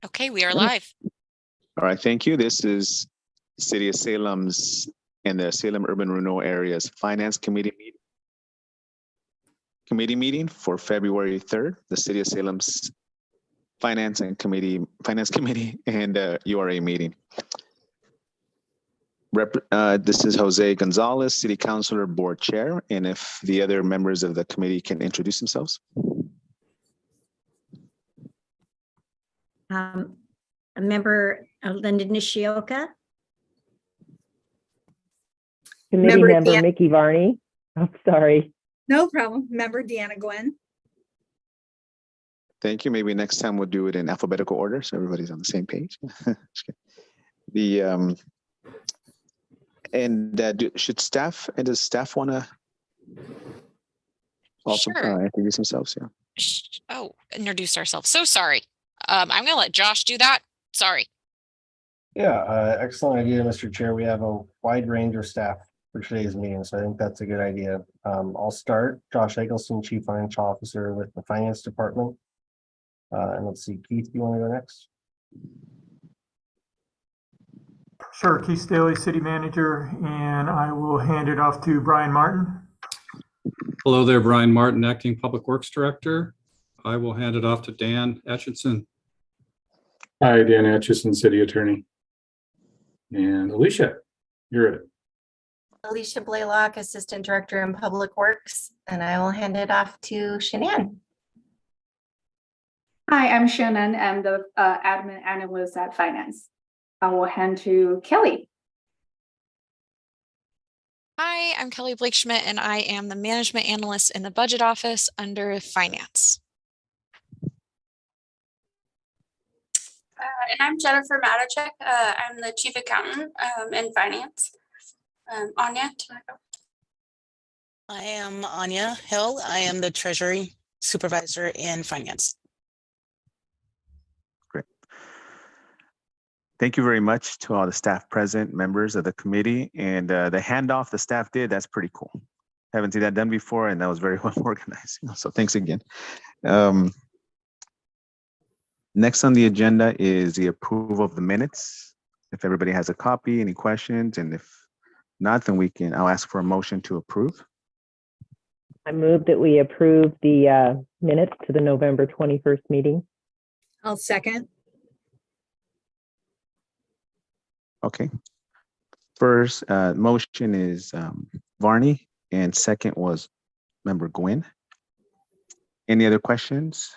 Okay, we are live. All right, thank you. This is City of Salem's and the Salem Urban Renewal Area's Finance Committee meeting for February 3rd. The City of Salem's Finance Committee and URA meeting. This is Jose Gonzalez, City Councilor, Board Chair, and if the other members of the committee can introduce themselves. A member Linda Nishioka. Committee member Mickey Varney. Oh, sorry. No problem. Member Deanna Gwen. Thank you. Maybe next time we'll do it in alphabetical order so everybody's on the same page. Should staff and does staff want to also introduce themselves? Yeah. Oh, introduce ourselves. So sorry. I'm going to let Josh do that. Sorry. Yeah, excellent idea, Mr. Chair. We have a wide range of staff for today's meeting, so I think that's a good idea. I'll start. Josh Eggleston, Chief Financial Officer with the Finance Department. And let's see, Keith, you want to go next? Sure, Keith Staley, City Manager, and I will hand it off to Brian Martin. Hello there, Brian Martin, Acting Public Works Director. I will hand it off to Dan Atchison. Hi, Dan Atchison, City Attorney. And Alicia, you're it. Alicia Blaylock, Assistant Director in Public Works, and I will hand it off to Shanann. Hi, I'm Shannon. I'm the admin analyst at Finance. I will hand to Kelly. Hi, I'm Kelly Blake Schmidt, and I am the Management Analyst in the Budget Office under Finance. And I'm Jennifer Matichek. I'm the Chief Accountant in Finance. Anya, I am Anya Hill. I am the Treasury Supervisor in Finance. Great. Thank you very much to all the staff present, members of the committee, and the handoff the staff did, that's pretty cool. Haven't seen that done before, and that was very well organized. So thanks again. Next on the agenda is the approval of the minutes. If everybody has a copy, any questions, and if not, then I'll ask for a motion to approve. I move that we approve the minutes to the November 21st meeting. I'll second. Okay. First motion is Varney, and second was member Gwynn. Any other questions,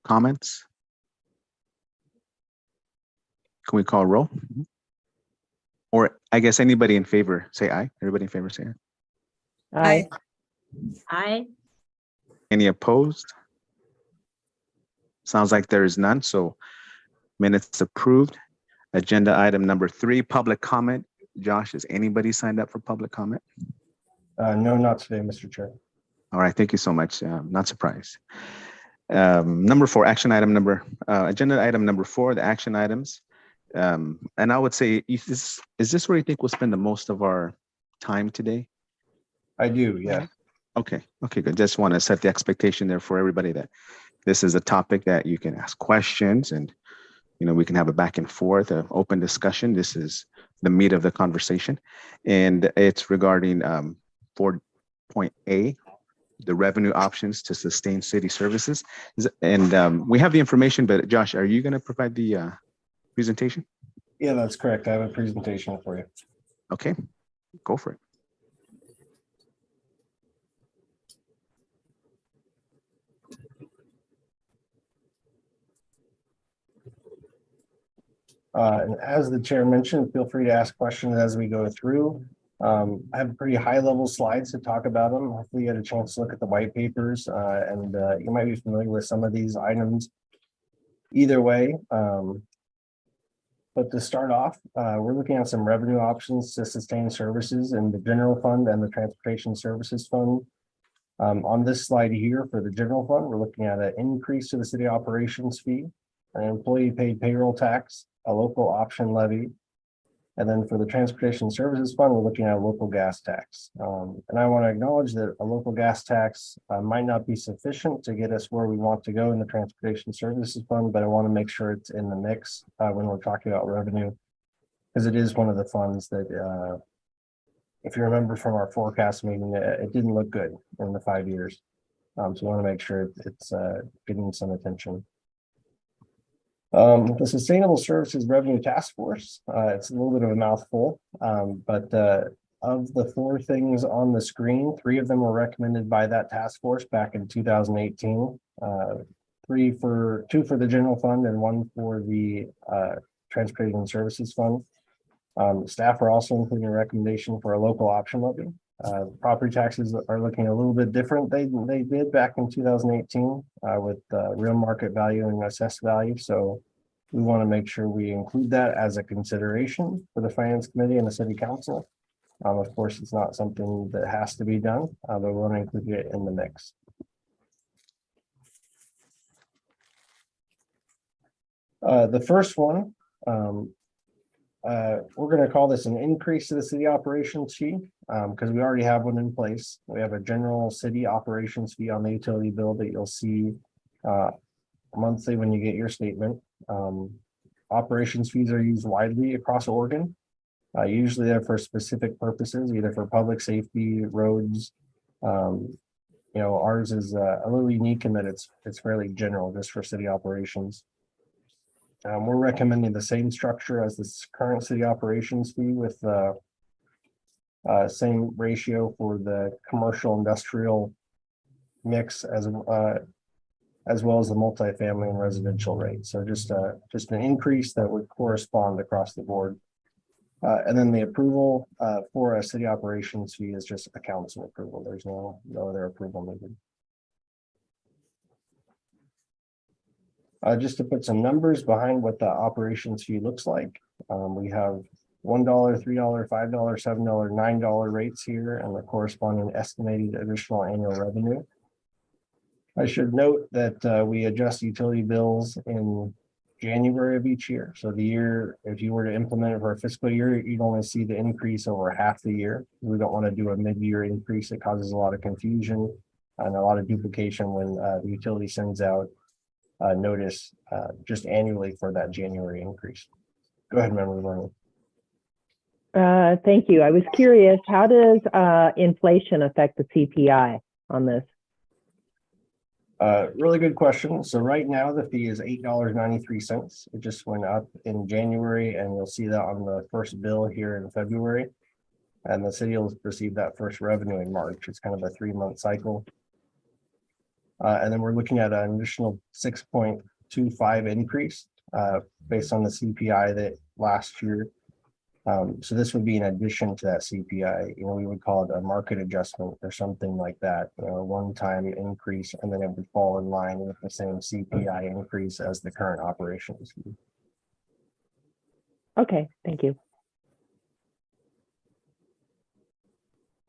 comments? Can we call roll? Or I guess anybody in favor, say aye. Everybody in favor, say aye. Aye. Aye. Any opposed? Sounds like there is none, so minutes approved. Agenda item number 3, public comment. Josh, has anybody signed up for public comment? No, not today, Mr. Chair. All right, thank you so much. Not surprised. Number 4, agenda item number 4, the action items. And I would say, is this where you think we'll spend the most of our time today? I do, yeah. Okay, good. Just want to set the expectation there for everybody that this is a topic that you can ask questions and, we can have a back and forth, an open discussion. This is the meat of the conversation. And it's regarding 4.A, the revenue options to sustain city services. And we have the information, but Josh, are you going to provide the presentation? Yeah, that's correct. I have a presentation for you. Okay, go for it. And as the chair mentioned, feel free to ask questions as we go through. I have pretty high level slides to talk about them. Hopefully you had a chance to look at the white papers and you might be familiar with some of these items either way. But to start off, we're looking at some revenue options to sustain services in the general fund and the transportation services fund. On this slide here for the general fund, we're looking at an increase to the city operations fee, an employee paid payroll tax, a local option levy, And then for the Transportation Services Fund, we're looking at a local gas tax. And I want to acknowledge that a local gas tax might not be sufficient to get us where we want to go in the Transportation Services Fund, but I want to make sure it's in the mix when we're talking about revenue, because it is one of the funds that, if you remember from our forecast meeting, it didn't look good in the 5 years. So we want to make sure it's getting some attention. The Sustainable Services Revenue Task Force, it's a little bit of a mouthful, but of the 4 things on the screen, 3 of them were recommended by that task force back in 2018. 2 for the general fund and 1 for the Transportation Services Fund. Staff are also including a recommendation for a local option levy. Property taxes are looking a little bit different. They did back in 2018 with real market value and assessed value. So we want to make sure we include that as a consideration for the Finance Committee and the City Council. Of course, it's not something that has to be done, but we want to include it in the mix. The first one, we're going to call this an increase to the city operations fee because we already have one in place. We have a general city operations fee on the utility bill that you'll see monthly when you get your statement. Operations fees are used widely across Oregon. Usually they're for specific purposes, either for public safety, roads. Ours is a little unique in that it's fairly general, just for city operations. We're recommending the same structure as this current city operations fee with same ratio for the commercial industrial mix as well as the multifamily and residential rate. So just an increase that would correspond across the board. And then the approval for a city operations fee is just a council approval. There's no other approval needed. Just to put some numbers behind what the operations fee looks like, we have $1, $3, $5, $7, $9 rates here and the corresponding estimated additional annual revenue. I should note that we adjust utility bills in January of each year. So the year, if you were to implement it for a fiscal year, you'd only see the increase over half the year. We don't want to do a mid-year increase. It causes a lot of confusion and a lot of duplication when the utility sends out notice just annually for that January increase. Go ahead, Member Vernon. Thank you. I was curious, how does inflation affect the CPI on this? Really good question. So right now the fee is $8.93. It just went up in January, and you'll see that on the first bill here in February. And the city will receive that first revenue in March. It's kind of a 3-month cycle. And then we're looking at an additional 6.25 increase based on the CPI that last year. So this would be in addition to that CPI. We would call it a market adjustment or something like that, a one-time increase, and then it would fall in line with the same CPI increase as the current operations. Okay, thank you.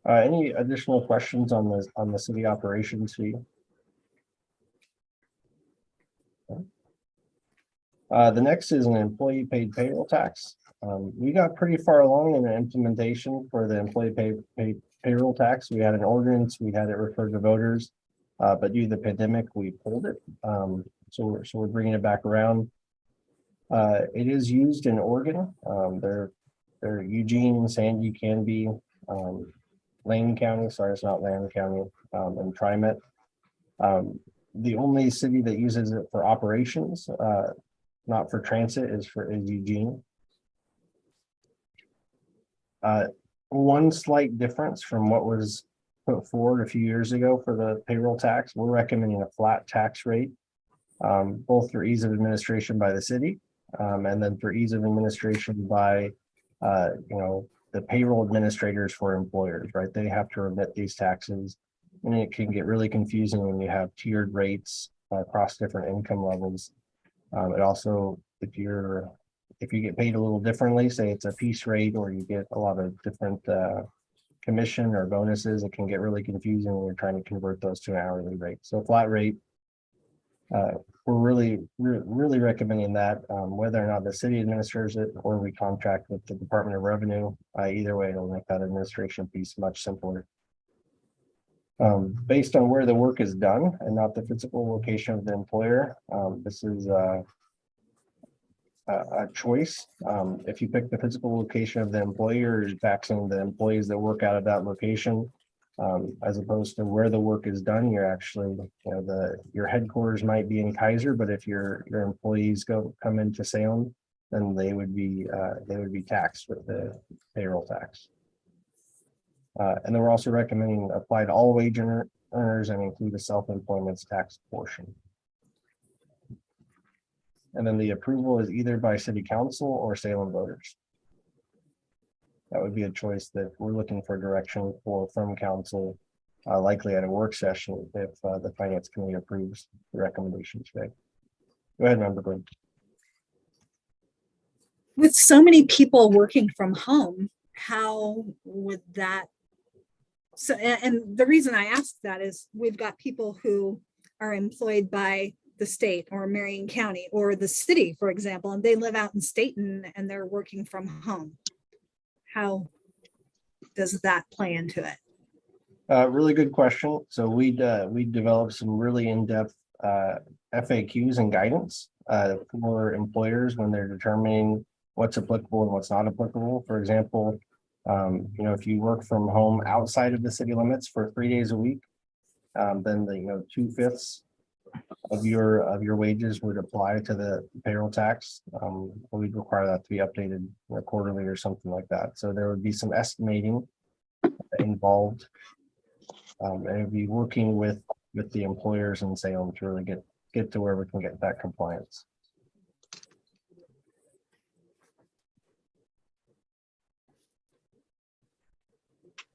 Any additional questions on the city operations fee? The next is an employee paid payroll tax. We got pretty far along in the implementation for the employee paid payroll tax. We had an ordinance, we had it referred to voters, but due to the pandemic, we pulled it. So we're bringing it back around. It is used in Oregon. They're Eugene, Sandy, Canby, Lane County. Sorry, it's not Lane County, and TriMet. The only city that uses it for operations, not for transit, is Eugene. One slight difference from what was put forward a few years ago for the payroll tax, we're recommending a flat tax rate, both for ease of administration by the city, and then for ease of administration by the payroll administrators for employers, right? They have to remit these taxes, and it can get really confusing when you have tiered rates across different income levels. It also, if you get paid a little differently, say it's a piece rate, or you get a lot of different commission or bonuses, it can get really confusing when you're trying to convert those to an hourly rate. So flat rate, we're we're really recommending that, whether or not the city administers it or we contract with the Department of Revenue. Either way, it'll make that administration piece much simpler. Based on where the work is done and not the physical location of the employer, this is a choice. If you pick the physical location of the employer, you're taxing the employees that work out of that location. As opposed to where the work is done, you're actually, your headquarters might be in Kaiser, but if your employees come into Salem, then they would be taxed with the payroll tax. And then we're also recommending apply to all wage earners and include a self-employment tax portion. And then the approval is either by city council or Salem voters. That would be a choice that we're looking for direction from council, likely at a work session if the finance committee approves the recommendation today. Go ahead, Member Glenn. With so many people working from home, how would that? So, and the reason I ask that is we've got people who are employed by the state or Marion County or the city, for example, and they live out in Staten and they're working from home. How does that play into it? Really good question. So we developed some really in-depth FAQs and guidance for employers when they're determining what's applicable and what's not applicable. For example, if you work from home outside of the city limits for 3 days a week, then the 2/5 of your wages would apply to the payroll tax. We'd require that to be updated quarterly or something like that. So there would be some estimating involved, and it'd be working with the employers in Salem to really get to where we can get that compliance.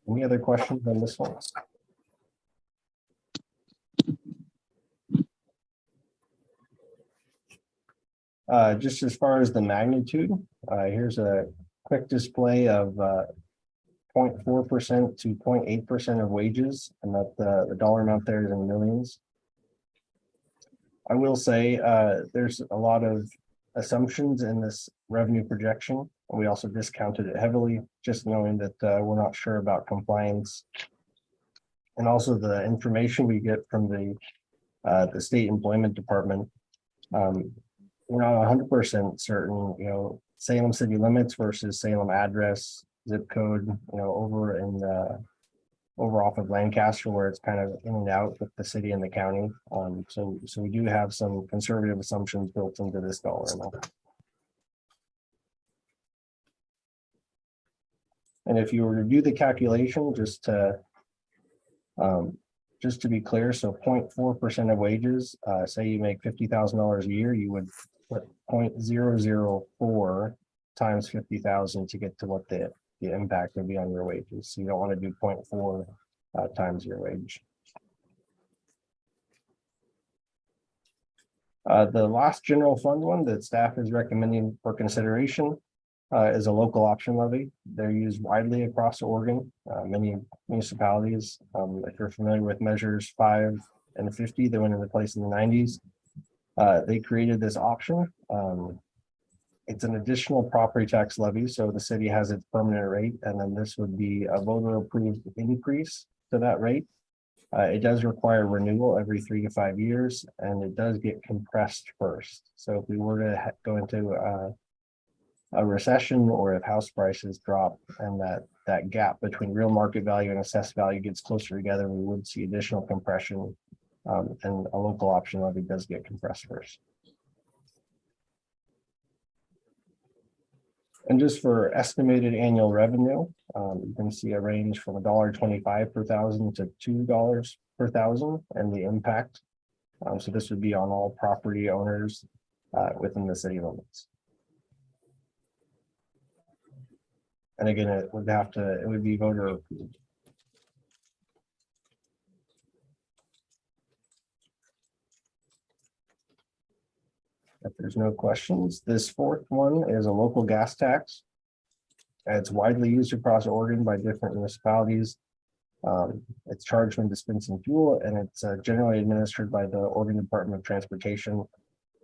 Any other questions on this one? Just as far as the magnitude, here's a quick display of 0.4% to 0.8% of wages, and that the dollar amount there is in millions. I will say there's a lot of assumptions in this revenue projection, and we also discounted it heavily, just knowing that we're not sure about compliance. And also the information we get from the state employment department. We're not 100% certain, Salem city limits versus Salem address, zip code, over off of Lancaster, where it's kind of in and out with the city and the county. So we do have some conservative assumptions built into this dollar amount. And if you were to do the calculation, just to be clear, so 0.4% of wages, say you make $50,000 a year, you would put 0.004 times 50,000 to get to what the impact would be on your wages. So you don't want to do 0.4 times your wage. The last general fund one that staff is recommending for consideration is a local option levy. They're used widely across Oregon, many municipalities. If you're familiar with measures 5 and 50, they went into place in the 90s. They created this option. It's an additional property tax levy, so the city has its permanent rate, and then this would be a voter approved increase to that rate. It does require renewal every 3 to 5 years, and it does get compressed first. So if we were to go into a recession, or if house prices drop and that gap between real market value and assessed value gets closer together, we would see additional compression, and a local option levy does get compressed first. And just for estimated annual revenue, you can see a range from $1.25 per thousand to $2 per thousand, and the impact. So this would be on all property owners within the city limits. And again, it would be voter approved. If there's no questions, this fourth one is a local gas tax. It's widely used across Oregon by different municipalities. It's charged when dispensing fuel, and it's generally administered by the Oregon Department of Transportation.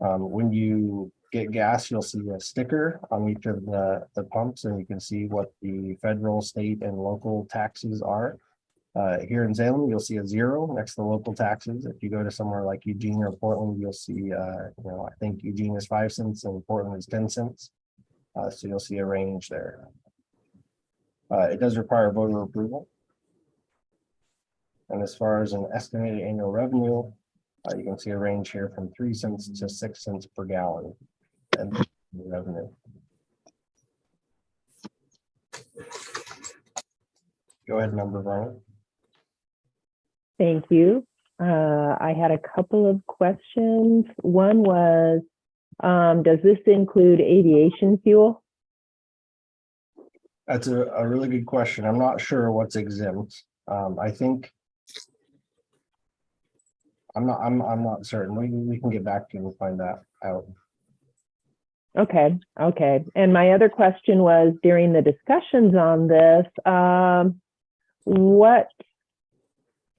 When you get gas, you'll see a sticker on each of the pumps, and you can see what the federal, state, and local taxes are. Here in Salem, you'll see a 0 next to the local taxes. If you go to somewhere like Eugene or Portland, you'll see, I think Eugene is 5 cents and Portland is 10 cents. So you'll see a range there. It does require voter approval. And as far as an estimated annual revenue, you can see a range here from 3 cents to 6 cents per gallon and revenue. Go ahead, Member Bryant. Thank you. I had a couple of questions. One was, does this include aviation fuel? That's a really good question. I'm not sure what's exempt. I think I'm not certain. We can get back to you and find that out. Okay. And my other question was, during the discussions on this, what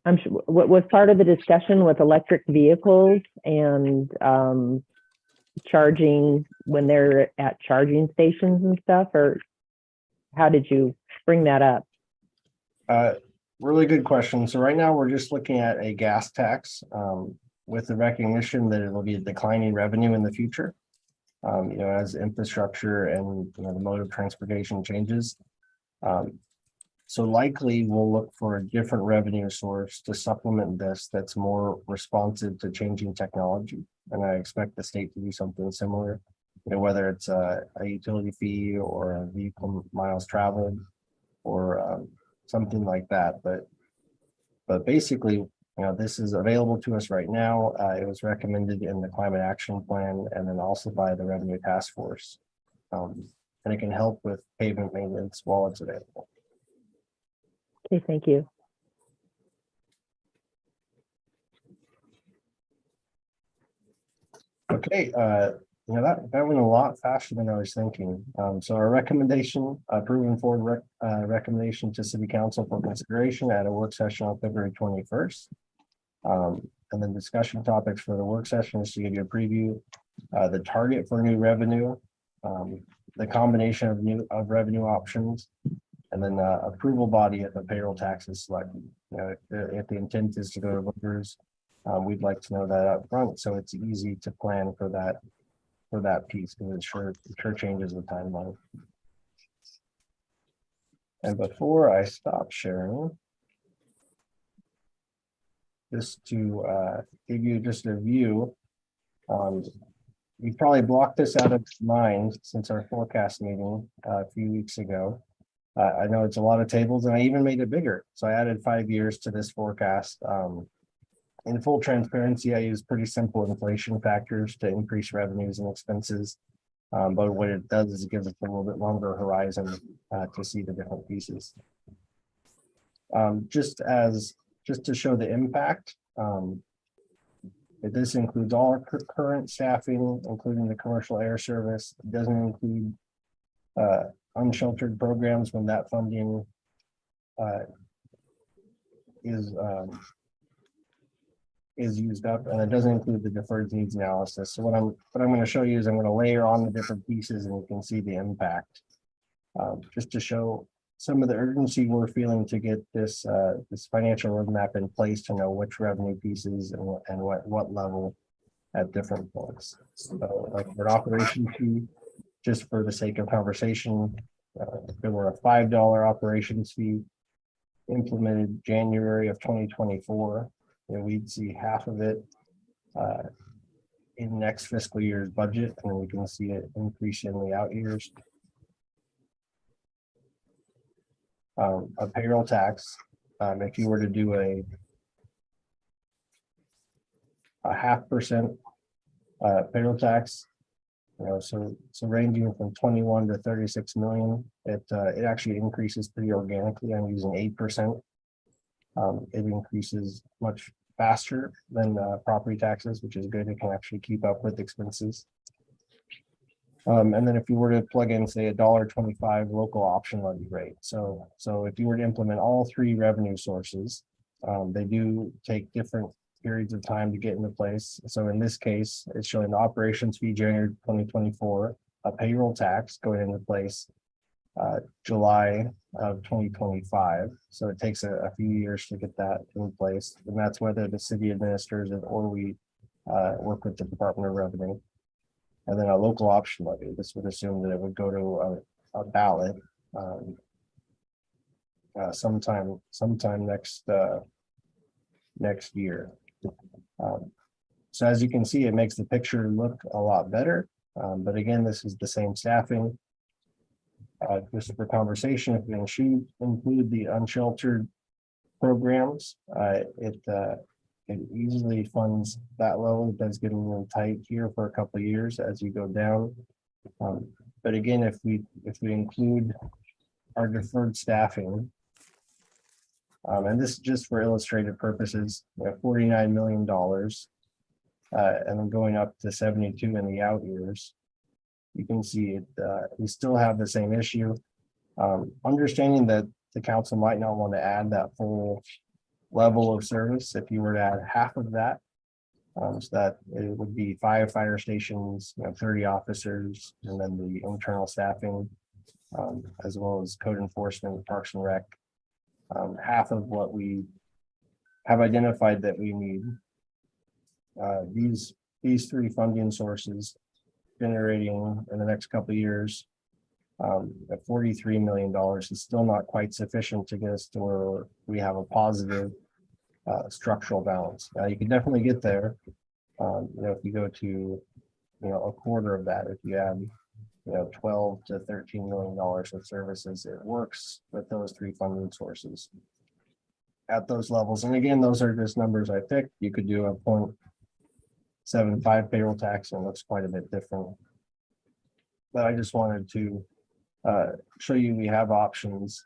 was part of the discussion with electric vehicles and charging when they're at charging stations and stuff, or how did you bring that up? Really good question. So right now we're just looking at a gas tax with the recognition that it will be a declining revenue in the future. As infrastructure and the mode of transportation changes. So likely we'll look for a different revenue source to supplement this that's more responsive to changing technology. And I expect the state to do something similar, whether it's a utility fee or a vehicle miles traveled or something like that. But basically, this is available to us right now. It was recommended in the climate action plan and then also by the revenue task force. And it can help with pavement maintenance while it's available. Okay, thank you. Okay, that went a lot faster than I was thinking. So our recommendation, approving forward recommendation to City Council for consideration at a work session on February 21st. And then discussion topics for the work session is to give you a preview, the target for new revenue, the combination of revenue options, and then approval body if the payroll tax is selected. If the intent is to go to voters, we'd like to know that up front so it's easy to plan for that piece, because it sure changes the timeline. And before I stop sharing, just to give you just a view, we probably blocked this out of mind since our forecast meeting a few weeks ago. I know it's a lot of tables, and I even made it bigger. So I added 5 years to this forecast. In full transparency, I use pretty simple inflation factors to increase revenues and expenses. But what it does is it gives us a little bit longer horizon to see the different pieces. Just to show the impact, this includes all our current staffing, including the commercial air service. It doesn't include unsheltered programs when that funding is used up, and it doesn't include the deferred needs analysis. So what I'm going to show you is I'm going to layer on the different pieces, and you can see the impact, just to show some of the urgency we're feeling to get this financial roadmap in place to know which revenue pieces and what level at different points. So like for operation fee, just for the sake of conversation, if there were a $5 operations fee implemented January of 2024, we'd see half of it in next fiscal year's budget, and we can see it increase in the out years. A payroll tax, if you were to do a 0.5% payroll tax, so ranging from 21 to 36 million, it actually increases pretty organically. I'm using 8%. It increases much faster than property taxes, which is good. It can actually keep up with expenses. And then if you were to plug in, say, $1.25 local option levy rate. So if you were to implement all three revenue sources, they do take different periods of time to get into place. So in this case, it's showing the operations fee January 2024, a payroll tax going into place July of 2025. So it takes a few years to get that in place. And that's whether the city administers it or we work with the Department of Revenue. And then a local option levy. This would assume that it would go to a ballot sometime next year. So as you can see, it makes the picture look a lot better. But again, this is the same staffing. Just for conversation, if we include the unsheltered programs, it easily funds that level. It does get a little tight here for a couple of years as you go down. But again, if we include our deferred staffing, and this is just for illustrative purposes, we have $49 million, and then going up to 72 in the out years. You can see it, we still have the same issue. Understanding that the council might not want to add that full level of service. If you were to add half of that, so that it would be 5 fire stations, 30 officers, and then the internal staffing, as well as code enforcement, Parks and Rec. Half of what we have identified that we need. These 3 funding sources generating in the next couple of years at $43 million is still not quite sufficient to get us to where we have a positive structural balance. Now you can definitely get there. If you go to a quarter of that, if you add 12 to $13 million of services, it works with those 3 funding sources at those levels. And again, those are just numbers I picked. You could do a 0.75 payroll tax and it looks quite a bit different. But I just wanted to show you we have options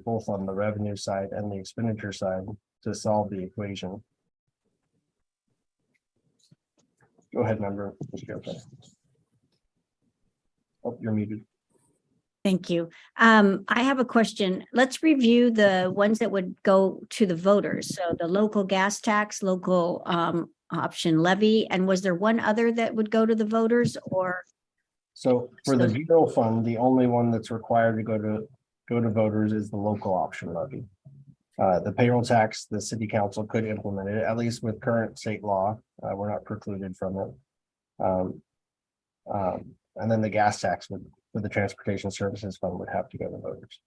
both on the revenue side and the expenditure side to solve the equation. Go ahead, member. Oh, you're muted. Thank you. I have a question. Let's review the ones that would go to the voters. So the local gas tax, local option levy, and was there one other that would go to the voters or? So for the general fund, the only one that's required to go to voters is the local option levy. The payroll tax, the city council could implement it, at least with current state law. We're not precluded from it. And then the gas tax for the transportation services fund would have to go to voters.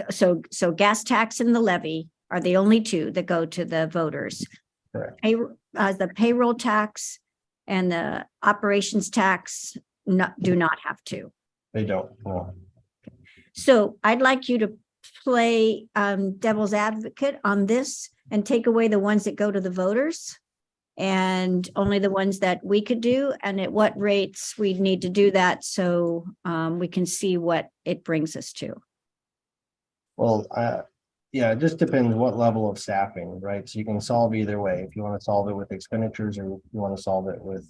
So gas tax and the levy are the only 2 that go to the voters. Correct. The payroll tax and the operations tax do not have to. They don't, no. So I'd like you to play devil's advocate on this and take away the ones that go to the voters and only the ones that we could do, and at what rates we need to do that so we can see what it brings us to. Well, yeah, it just depends what level of staffing, right? So you can solve either way. If you want to solve it with expenditures or you want to solve it with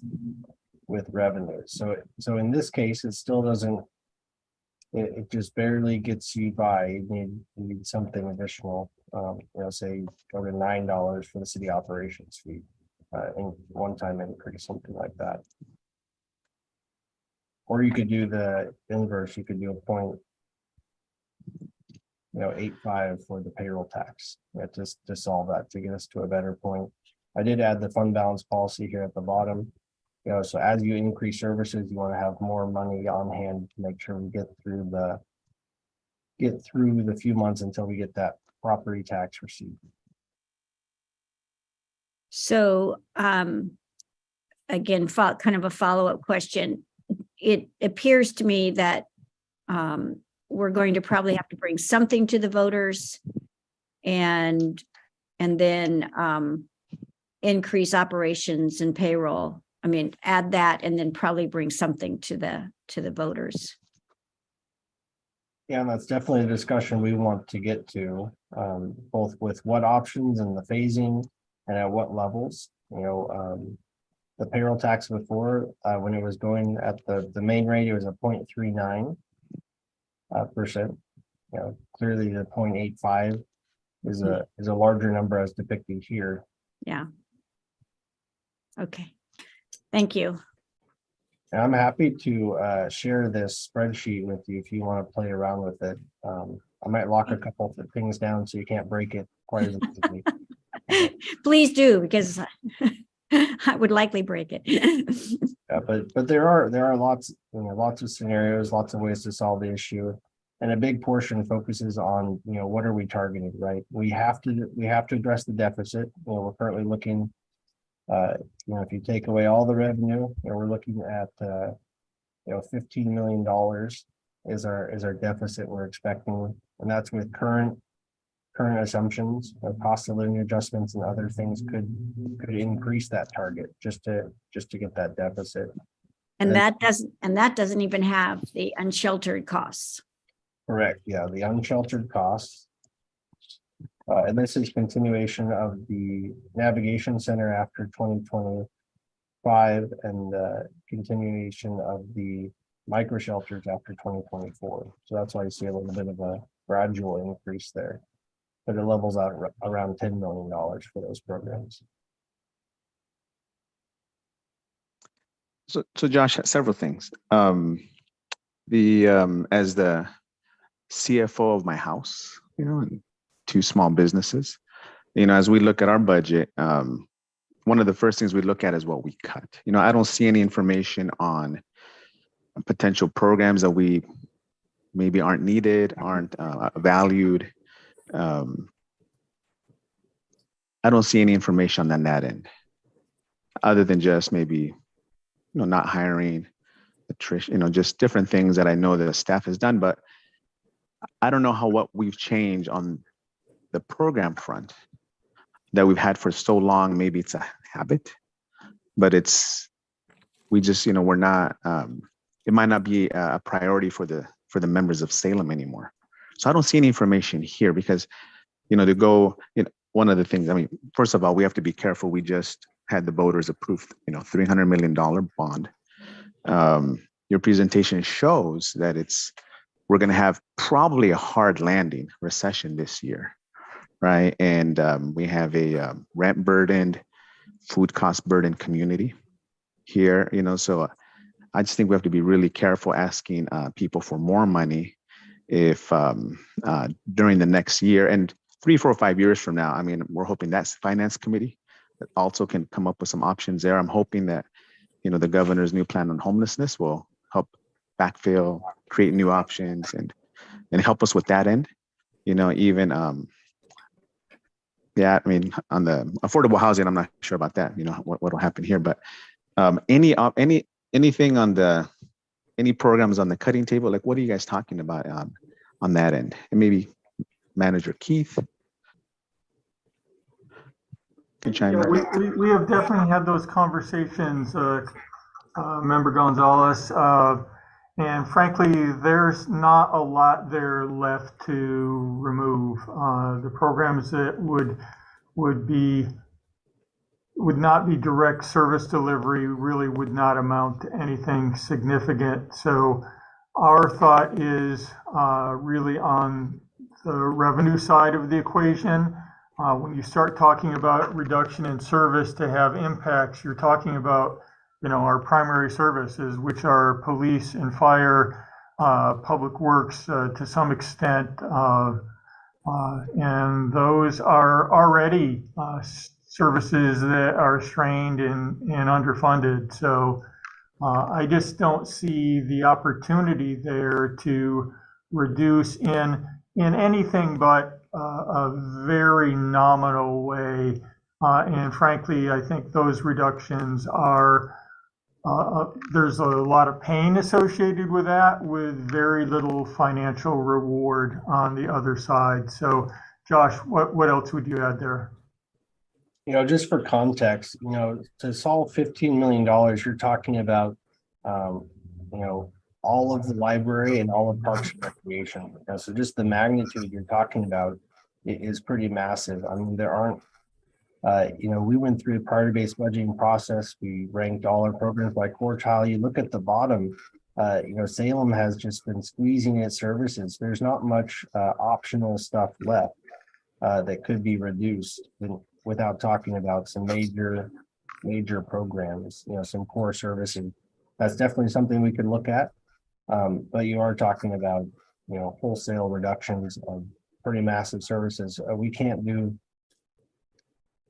revenue. So in this case, it still doesn't, it just barely gets you by. You need something additional, say go to $9 for the city operations fee. In one-time increase, something like that. Or you could do the inverse. You could do a 0.85 for the payroll tax. Just to solve that, to get us to a better point. I did add the fund balance policy here at the bottom. So as you increase services, you want to have more money on hand to make sure we get through the few months until we get that property tax receipt. So again, kind of a follow-up question. It appears to me that we're going to probably have to bring something to the voters and then increase operations and payroll. I mean, add that and then probably bring something to the voters. Yeah, and that's definitely a discussion we want to get to, both with what options and the phasing and at what levels. The payroll tax before, when it was going at the main rate, it was a 0.39%. Clearly the 0.85 is a larger number as depicted here. Yeah. Okay, thank you. And I'm happy to share this spreadsheet with you if you want to play around with it. I might lock a couple of things down so you can't break it quite as easily. Please do, because I would likely break it. Yeah, but there are lots, lots of scenarios, lots of ways to solve the issue. And a big portion focuses on, what are we targeting, right? We have to address the deficit. We're currently looking, if you take away all the revenue, we're looking at, $15 million is our deficit we're expecting. And that's with current assumptions. Cost of living adjustments and other things could increase that target just to get that deficit. And that doesn't even have the unsheltered costs. Correct. Yeah, the unsheltered costs. And this is continuation of the navigation center after 2025 and continuation of the micro shelters after 2024. So that's why you see a little bit of a gradual increase there. But it levels out around $10 million for those programs. So Josh, several things. As the CFO of my house, and 2 small businesses, as we look at our budget, one of the first things we look at is what we cut. I don't see any information on potential programs that we maybe aren't needed, aren't valued. I don't see any information on that end, other than just maybe, not hiring, attrition, just different things that I know that the staff has done, but I don't know what we've changed on the program front that we've had for so long. Maybe it's a habit, but we just, we're not, it might not be a priority for the members of Salem anymore. So I don't see any information here because, to go, one of the things, first of all, we have to be careful. We just had the voters approve, $300 million bond. Your presentation shows that we're going to have probably a hard landing recession this year, right? And we have a rent burdened, food cost burdened community here, so I just think we have to be really careful asking people for more money if during the next year and 3, 4, 5 years from now. We're hoping that's finance committee that also can come up with some options there. I'm hoping that, the governor's new plan on homelessness will help backfill, create new options and help us with that end. Even, on the affordable housing, I'm not sure about that, what will happen here, but anything on any programs on the cutting table, like what are you guys talking about on that end? And maybe Manager Keith can chime in. We have definitely had those conversations, Member Gonzalez, and frankly, there's not a lot there left to remove. The programs that would not be direct service delivery really would not amount to anything significant. So our thought is really on the revenue side of the equation. When you start talking about reduction in service to have impacts, you're talking about, our primary services, which are police and fire, public works to some extent, and those are already services that are strained and underfunded. So I just don't see the opportunity there to reduce in anything but a very nominal way. And frankly, I think those reductions are, there's a lot of pain associated with that, with very little financial reward on the other side. So Josh, what else would you add there? Just for context, to solve $15 million, you're talking about, all of the library and all of Parks and Recreation. So just the magnitude you're talking about is pretty massive. There aren't, we went through the priority-based budgeting process. We ranked all our programs by quartile. You look at the bottom, Salem has just been squeezing its services. There's not much optional stuff left that could be reduced without talking about some major major programs, some core services. That's definitely something we could look at. But you are talking about, wholesale reductions of pretty massive services. We can't do,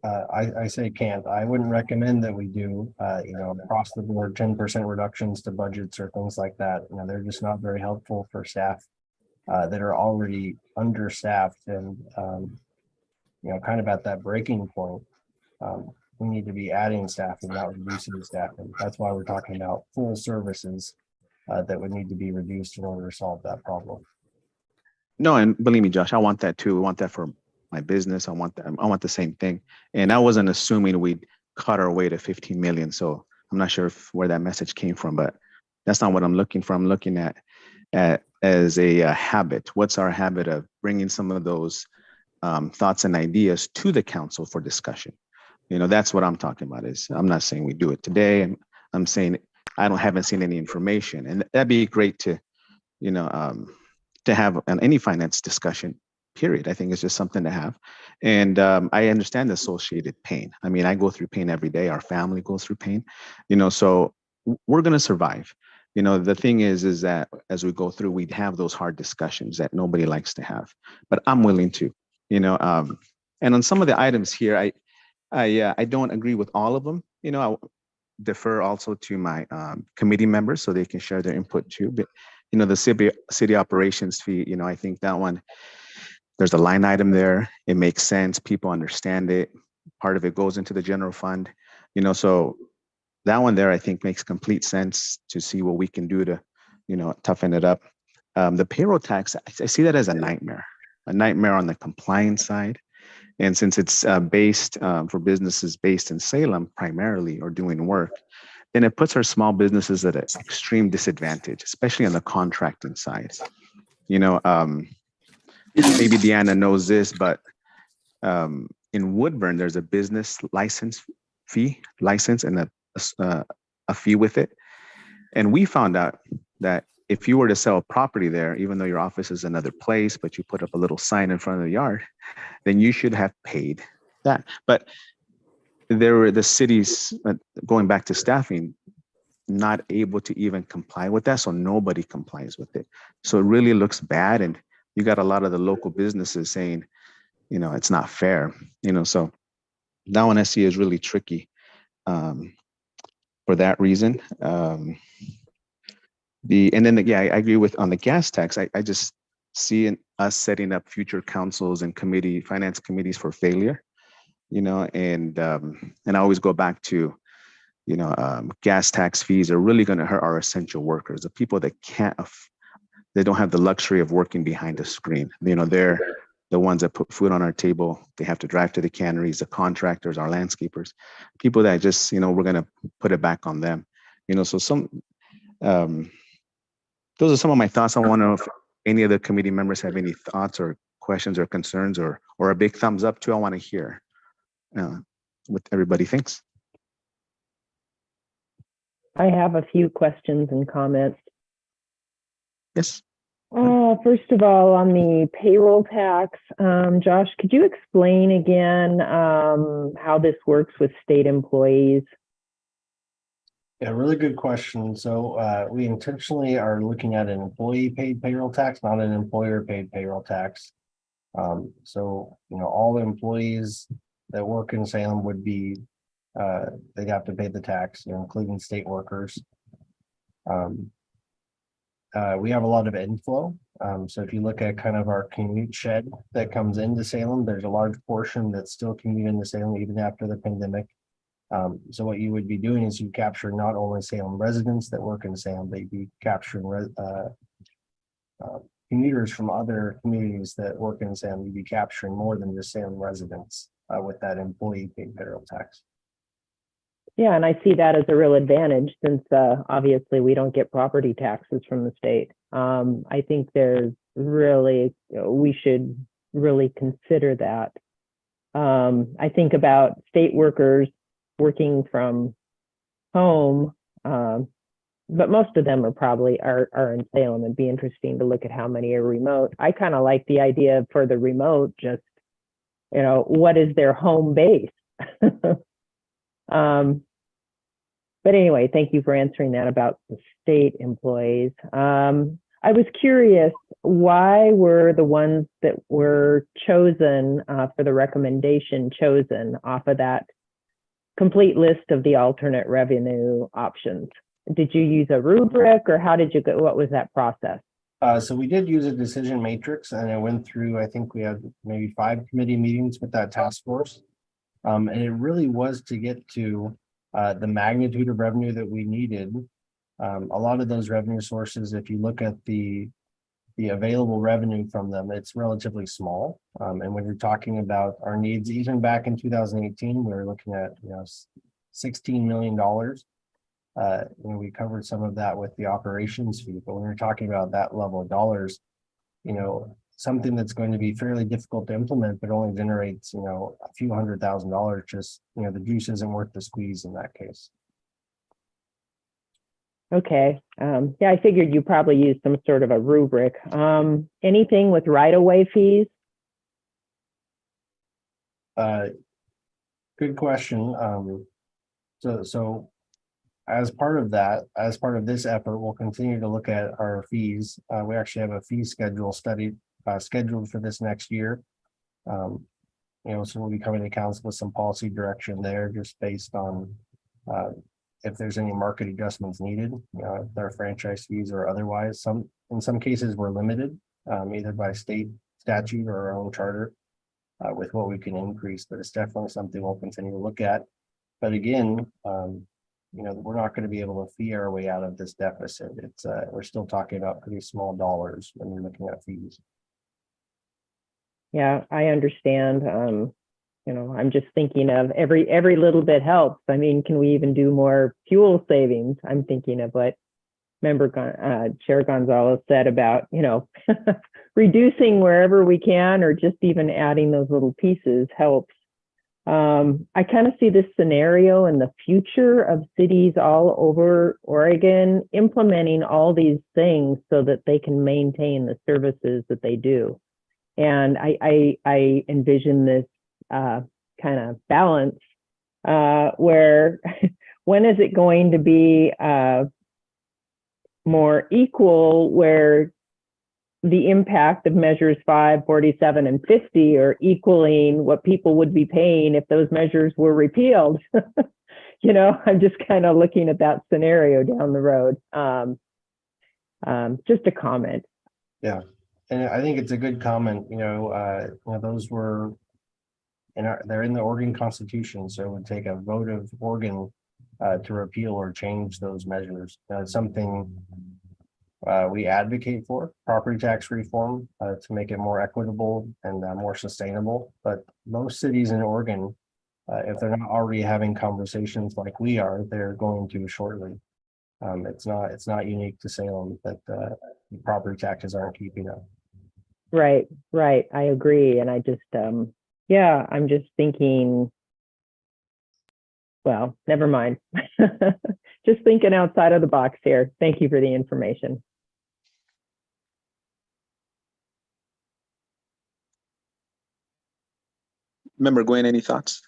I say can't, I wouldn't recommend that we do, across the board 10% reductions to budgets or things like that. They're just not very helpful for staff that are already understaffed and, kind of at that breaking point. We need to be adding staff and not reducing staff. And that's why we're talking about full services that would need to be reduced in order to solve that problem. No, and believe me, Josh, I want that too. I want that for my business. I want that. I want the same thing. And I wasn't assuming we'd cut our way to 15 million. So I'm not sure where that message came from, but that's not what I'm looking for. I'm looking at as a habit. What's our habit of bringing some of those thoughts and ideas to the council for discussion? That's what I'm talking about. Is I'm not saying we do it today, and I'm saying haven't seen any information, and that'd be great to, to have on any finance discussion. Period. I think it's just something to have, and I understand the associated pain. I mean, I go through pain every day. Our family goes through pain, so we're gonna survive. The thing is that as we go through, we'd have those hard discussions that nobody likes to have, but I'm willing to, and on some of the items here, I don't agree with all of them. I defer also to my committee members so they can share their input too. But the city operations fee, I think that one, there's a line item there. It makes sense. People understand it. Part of it goes into the general fund. So that one there, I think, makes complete sense to see what we can do to, toughen it up. The payroll tax, I see that as a nightmare on the compliance side. And since it's based for businesses based in Salem primarily or doing work, then it puts our small businesses at an extreme disadvantage, especially on the contracting side. Maybe Deanna knows this, but in Woodburn, there's a business license and a fee with it. And we found out that if you were to sell a property there, even though your office is another place, but you put up a little sign in front of the yard, then you should have paid that. But there were the cities, going back to staffing, not able to even comply with that. So nobody complies with it. So it really looks bad. And you got a lot of the local businesses saying, it's not fair, so that one I see is really tricky for that reason. I agree with on the gas tax. I just see us setting up future councils and finance committees for failure, and I always go back to, gas tax fees are really going to hurt our essential workers, the people that they don't have the luxury of working behind a screen. They're the ones that put food on our table. They have to drive to the canneries, the contractors, our landscapers, people that just, we're going to put it back on them. So those are some of my thoughts. I want to know if any of the committee members have any thoughts or questions or concerns or a big thumbs up too. I want to hear what everybody thinks. I have a few questions and comments. Yes. First of all, on the payroll tax, Josh, could you explain again how this works with state employees? Yeah, really good question. So we intentionally are looking at an employee paid payroll tax, not an employer paid payroll tax. So, all the employees that work in Salem would be, they'd have to pay the tax, including state workers. We have a lot of inflow. So if you look at kind of our commute shed that comes into Salem, there's a large portion that's still commuting into Salem even after the pandemic. So what you would be doing is you capture not only Salem residents that work in Salem, but you'd be capturing commuters from other communities that work in Salem. You'd be capturing more than just Salem residents with that employee paid payroll tax. Yeah, and I see that as a real advantage since obviously we don't get property taxes from the state. I think we should really consider that. I think about state workers working from home, but most of them are in Salem. It'd be interesting to look at how many are remote. I kind of like the idea for the remote, just, what is their home base? But anyway, thank you for answering that about the state employees. I was curious, why were the ones that were chosen for the recommendation chosen off of that complete list of the alternate revenue options? Did you use a rubric, or how did you go? What was that process? So we did use a decision matrix, and I went through, I think we had maybe 5 committee meetings with that task force. And it really was to get to the magnitude of revenue that we needed. A lot of those revenue sources, if you look at the available revenue from them, it's relatively small. And when you're talking about our needs, even back in 2018, we were looking at $16 million. We covered some of that with the operations fee, but when we're talking about that level of dollars, something that's going to be fairly difficult to implement, but only generates, a few $100,000, just, the juice isn't worth the squeeze in that case. Okay. Yeah, I figured you probably used some sort of a rubric. Anything with right-of-way fees? Good question. So as part of this effort, we'll continue to look at our fees. We actually have a fee schedule scheduled for this next year. So we'll be coming to council with some policy direction there, just based on if there's any market adjustments needed, if they're franchise fees or otherwise. In some cases we're limited, either by state statute or our own charter, with what we can increase, but it's definitely something we'll continue to look at. But again, we're not going to be able to fee our way out of this deficit. We're still talking about pretty small dollars when you're looking at fees. Yeah, I understand. I'm just thinking of every little bit helps. I mean, can we even do more fuel savings? I'm thinking of what Chair Gonzalez said about, reducing wherever we can, or just even adding those little pieces helps. I kind of see this scenario in the future of cities all over Oregon implementing all these things so that they can maintain the services that they do. And I envision this kind of balance where when is it going to be more equal, where the impact of measures 5, 47, and 50 are equaling what people would be paying if those measures were repealed. I'm just kind of looking at that scenario down the road. Just a comment. Yeah, and I think it's a good comment. Those were they're in the Oregon Constitution, so it would take a vote of Oregon to repeal or change those measures. It's something we advocate for, property tax reform, to make it more equitable and more sustainable. But most cities in Oregon, if they're not already having conversations like we are, they're going to shortly. It's not unique to Salem that property taxes aren't keeping up. Right. I agree. And I just, I'm just thinking, well, never mind. Just thinking outside of the box here. Thank you for the information. Member Gwen, any thoughts?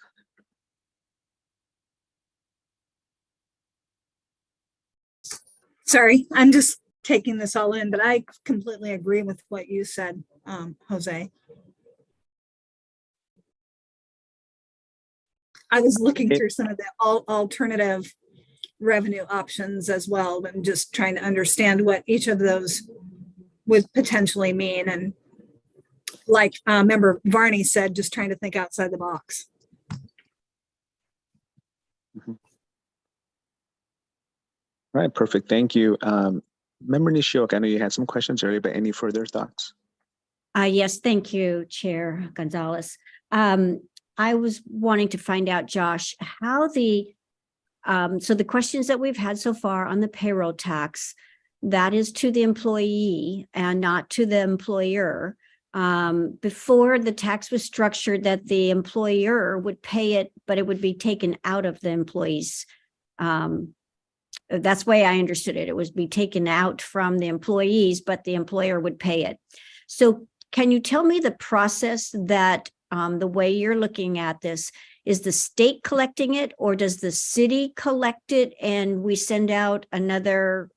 Sorry, I'm just taking this all in, but I completely agree with what you said, Jose. I was looking through some of the alternative revenue options as well, and just trying to understand what each of those would potentially mean. And like Member Varney said, just trying to think outside the box. Mm-hmm. All right, perfect. Thank you. Member Nishioka, I know you had some questions earlier, but any further thoughts? Yes, thank you, Chair Gonzalez. I was wanting to find out, Josh, how so the questions that we've had so far on the payroll tax, that is to the employee and not to the employer. Before, the tax was structured that the employer would pay it, but it would be taken out of the employee's. That's the way I understood it. It would be taken out from the employees, but the employer would pay it. So can you tell me the process that the way you're looking at this is the state collecting it, or does the city collect it and we send out another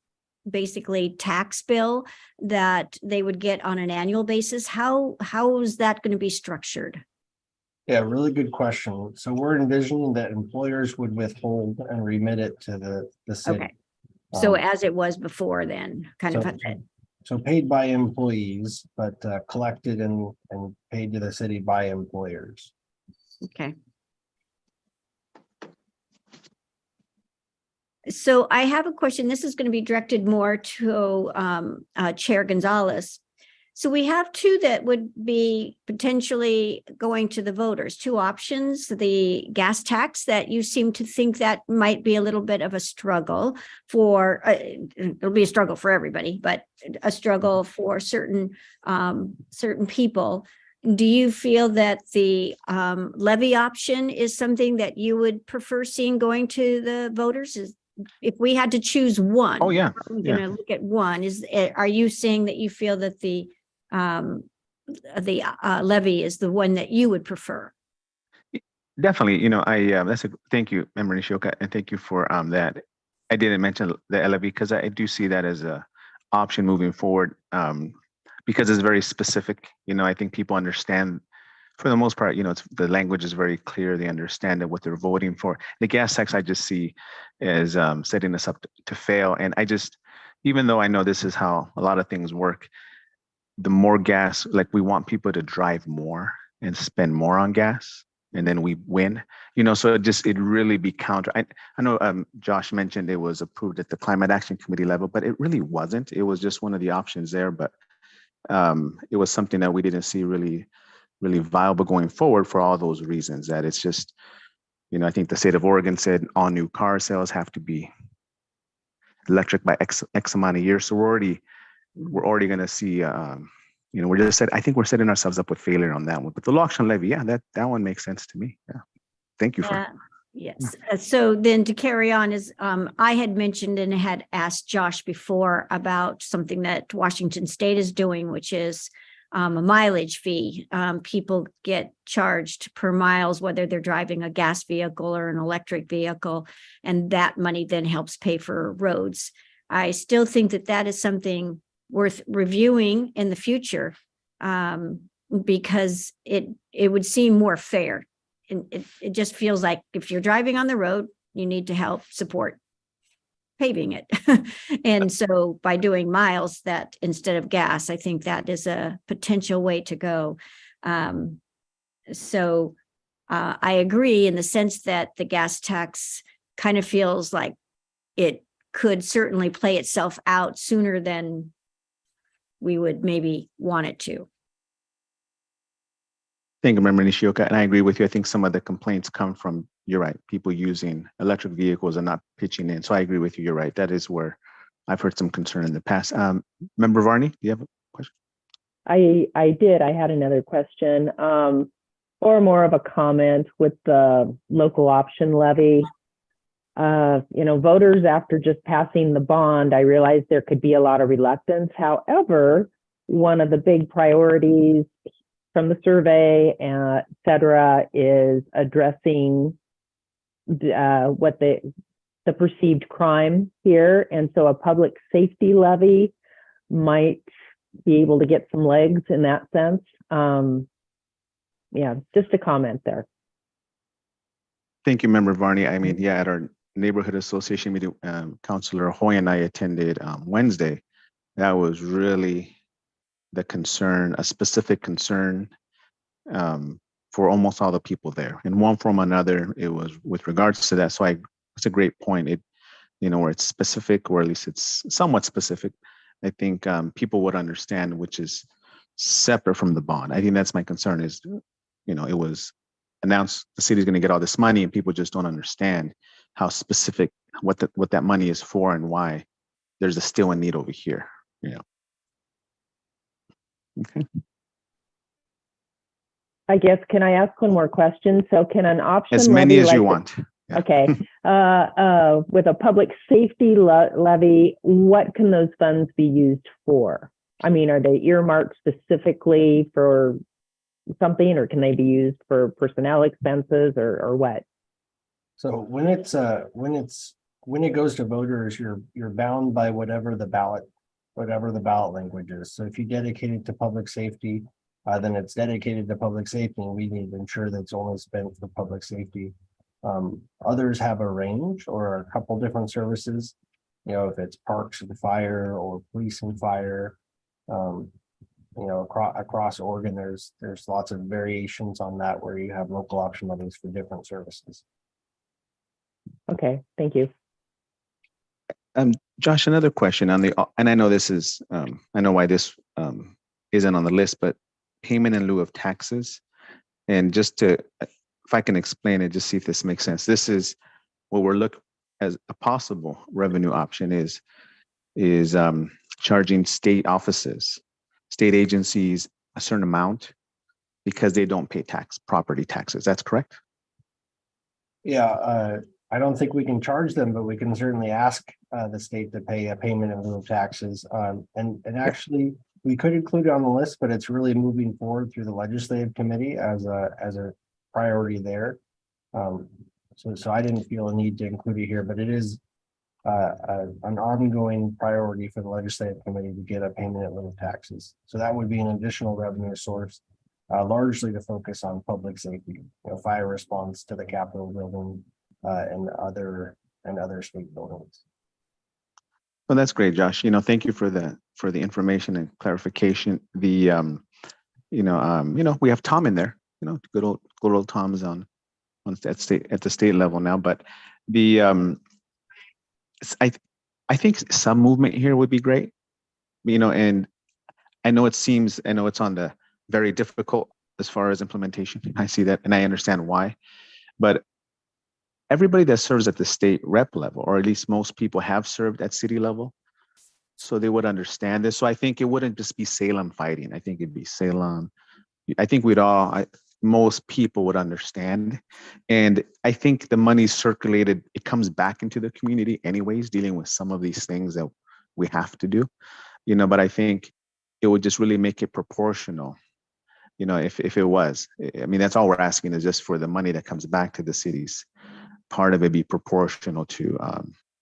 basically tax bill that they would get on an annual basis? How is that going to be structured? Yeah, really good question. So we're envisioning that employers would withhold and remit it to the city. Okay. So Um, as it was before then, kind of. So paid by employees, but collected and paid to the city by employers. Okay. So I have a question. This is going to be directed more to Chair Gonzalez. So we have two that would be potentially going to the voters, two options, the gas tax that you seem to think that might be a little bit of a struggle for, it'll be a struggle for everybody, but a struggle for certain people. Do you feel that the levy option is something that you would prefer seeing going to the voters? If we had to choose one? Oh, yeah. We're going to look at one. Are you saying that you feel that the levy is the one that you would prefer? Definitely, thank you, Member Nishioka, and thank you for that. I didn't mention the levy because I do see that as a option moving forward, because it's very specific. I think people understand, for the most part, the language is very clear. They understand that what they're voting for. The gas tax I just see as setting us up to fail. And even though I know this is how a lot of things work, the more gas, like we want people to drive more and spend more on gas, and then we win, so it really be counter. I know Josh mentioned it was approved at the Climate Action Committee level, but it really wasn't. It was just one of the options there, but it was something that we didn't see really viable going forward for all those reasons. That it's just, I think the state of Oregon said all new car sales have to be electric by X amount of years. So we're already going to see, I think we're setting ourselves up with failure on that one. But the low auction levy, yeah, that one makes sense to me. Yeah. Thank you for. Yes. So then to carry on is, I had mentioned and had asked Josh before about something that Washington State is doing, which is a mileage fee. People get charged per miles, whether they're driving a gas vehicle or an electric vehicle, and that money then helps pay for roads. I still think that is something worth reviewing in the future, because it would seem more fair. And it just feels like if you're driving on the road, you need to help support paving it. And so by doing miles that instead of gas, I think that is a potential way to go. So I agree in the sense that the gas tax kind of feels like it could certainly play itself out sooner than we would maybe want it to. Thank you, Member Nishioka, and I agree with you. I think some of the complaints come from, you're right, people using electric vehicles and not pitching in. So I agree with you. You're right. That is where I've heard some concern in the past. Member Varney, do you have a question? I did. I had another question, or more of a comment with the local option levy. Voters, after just passing the bond, I realized there could be a lot of reluctance. However, one of the big priorities from the survey, et cetera, is addressing what the perceived crime here. And so a public safety levy might be able to get some legs in that sense. Just a comment there. Thank you, Member Varney. I mean, at our neighborhood association meeting, Councilor Hoy and I attended Wednesday. That was really the concern, a specific concern for almost all the people there. In one form or another, it was with regards to that. So it's a great point. Where it's specific, or at least it's somewhat specific, I think people would understand, which is separate from the bond. I think that's my concern is, it was announced the city's going to get all this money and people just don't understand how specific, what that money is for and why there's still a need over here, Okay. I guess, can I ask one more question? So can an option as many levy as you like want. Yeah. Okay. With a public safety levy, what can those funds be used for? I mean, are they earmarked specifically for something, or can they be used for personnel expenses or what? So when it goes to voters, you're bound by whatever the ballot language is. So if you dedicate it to public safety, then it's dedicated to public safety, and we need to ensure that it's only spent for public safety. Others have a range or a couple different services. You know, if it's parks and fire or police and fire, you know, across Oregon, there's lots of variations on that where you have local option monies for different services. Okay, thank you. Josh, another question on the, and I know this is, I know why this isn't on the list, but payment in lieu of taxes. And just to, if I can explain it, just see if this makes sense. This is what we're looking as a possible revenue option is charging state offices, state agencies a certain amount because they don't pay property taxes. That's correct? Yeah, I don't think we can charge them, but we can certainly ask the state to pay a payment in lieu of taxes. And actually, we could include it on the list, but it's really moving forward through the legislative committee as a priority there. So I didn't feel a need to include it here, but it is an ongoing priority for the legislative committee to get a payment in lieu of taxes. So that would be an additional revenue source, largely to focus on public safety, you know, fire response to the Capitol building and other state buildings. Well, that's great, Josh. You know, thank you for the information and clarification. The you know, we have Tom in there. You know, good old Tom's on at the state level now. But the I think some movement here would be great. You know, and I know it's on the very difficult as far as implementation. I see that, and I understand why. But everybody that serves at the state rep level, or at least most people have served at city level, so they would understand this. So I think it wouldn't just be Salem fighting. I think it'd be Salem. I think most people would understand. And I think the money circulated, it comes back into the community anyways, dealing with some of these things that we have to do, you know, but I think it would just really make it proportional. You know, if it was, I mean, that's all we're asking is just for the money that comes back to the cities, part of it be proportional to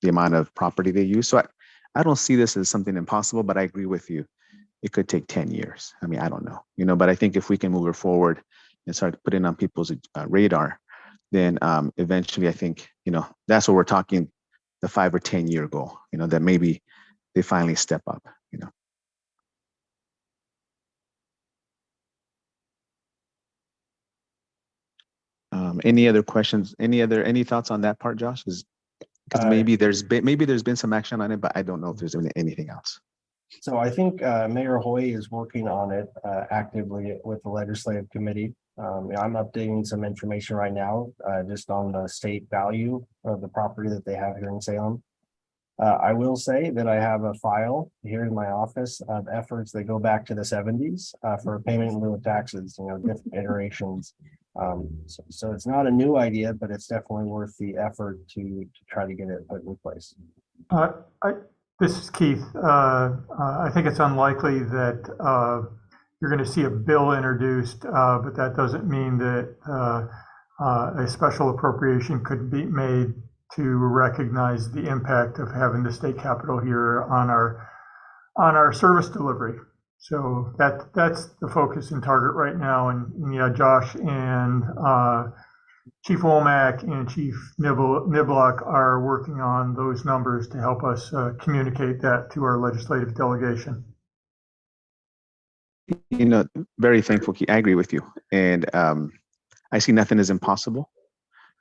the amount of property they use. So I don't see this as something impossible, but I agree with you. It could take 10 years. I mean, I don't know, you know, but I think if we can move it forward and start putting on people's radar, then eventually I think, you know, that's what we're talking, the 5 or 10 year goal, you know, that maybe they finally step up, you know. Any other questions? Any thoughts on that part, Josh? Because maybe there's been some action on it, but I don't know if there's anything else. So I think Mayor Hoy is working on it actively with the legislative committee. I'm updating some information right now just on the state value of the property that they have here in Salem. I will say that I have a file here in my office of efforts that go back to the 70s for payment in lieu of taxes, you know, different iterations. So it's not a new idea, but it's definitely worth the effort to try to get it put in place. This is Keith. I think it's unlikely that you're going to see a bill introduced, but that doesn't mean that a special appropriation could be made to recognize the impact of having the state capitol here on our service delivery. So that's the focus and target right now. And yeah, Josh and Chief Womack and Chief Niblock are working on those numbers to help us communicate that to our legislative delegation. You know, very thankful, Keith. I agree with you. And I see nothing as impossible.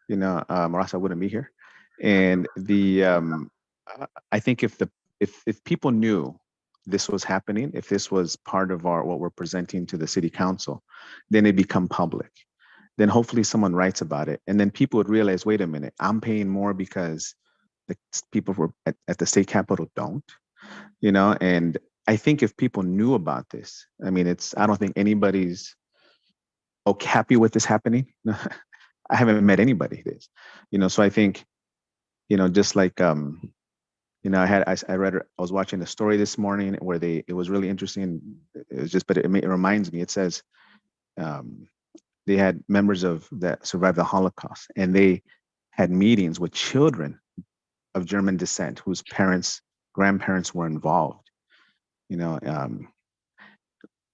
You know, or else I wouldn't be here. And I think if people knew this was happening, if this was part of what we're presenting to the city council, then it become public. Then hopefully someone writes about it, and then people would realize, wait a minute, I'm paying more because the people were at the state capitol don't, you know. And I think if people knew about this, I mean, I don't think anybody's happy with this happening. I haven't met anybody that is, you know. So I think, you know, just like you know, I was watching a story this morning where it was really interesting. It was just, but it reminds me, it says, they had members of that survived the Holocaust, and they had meetings with children of German descent whose parents, grandparents were involved,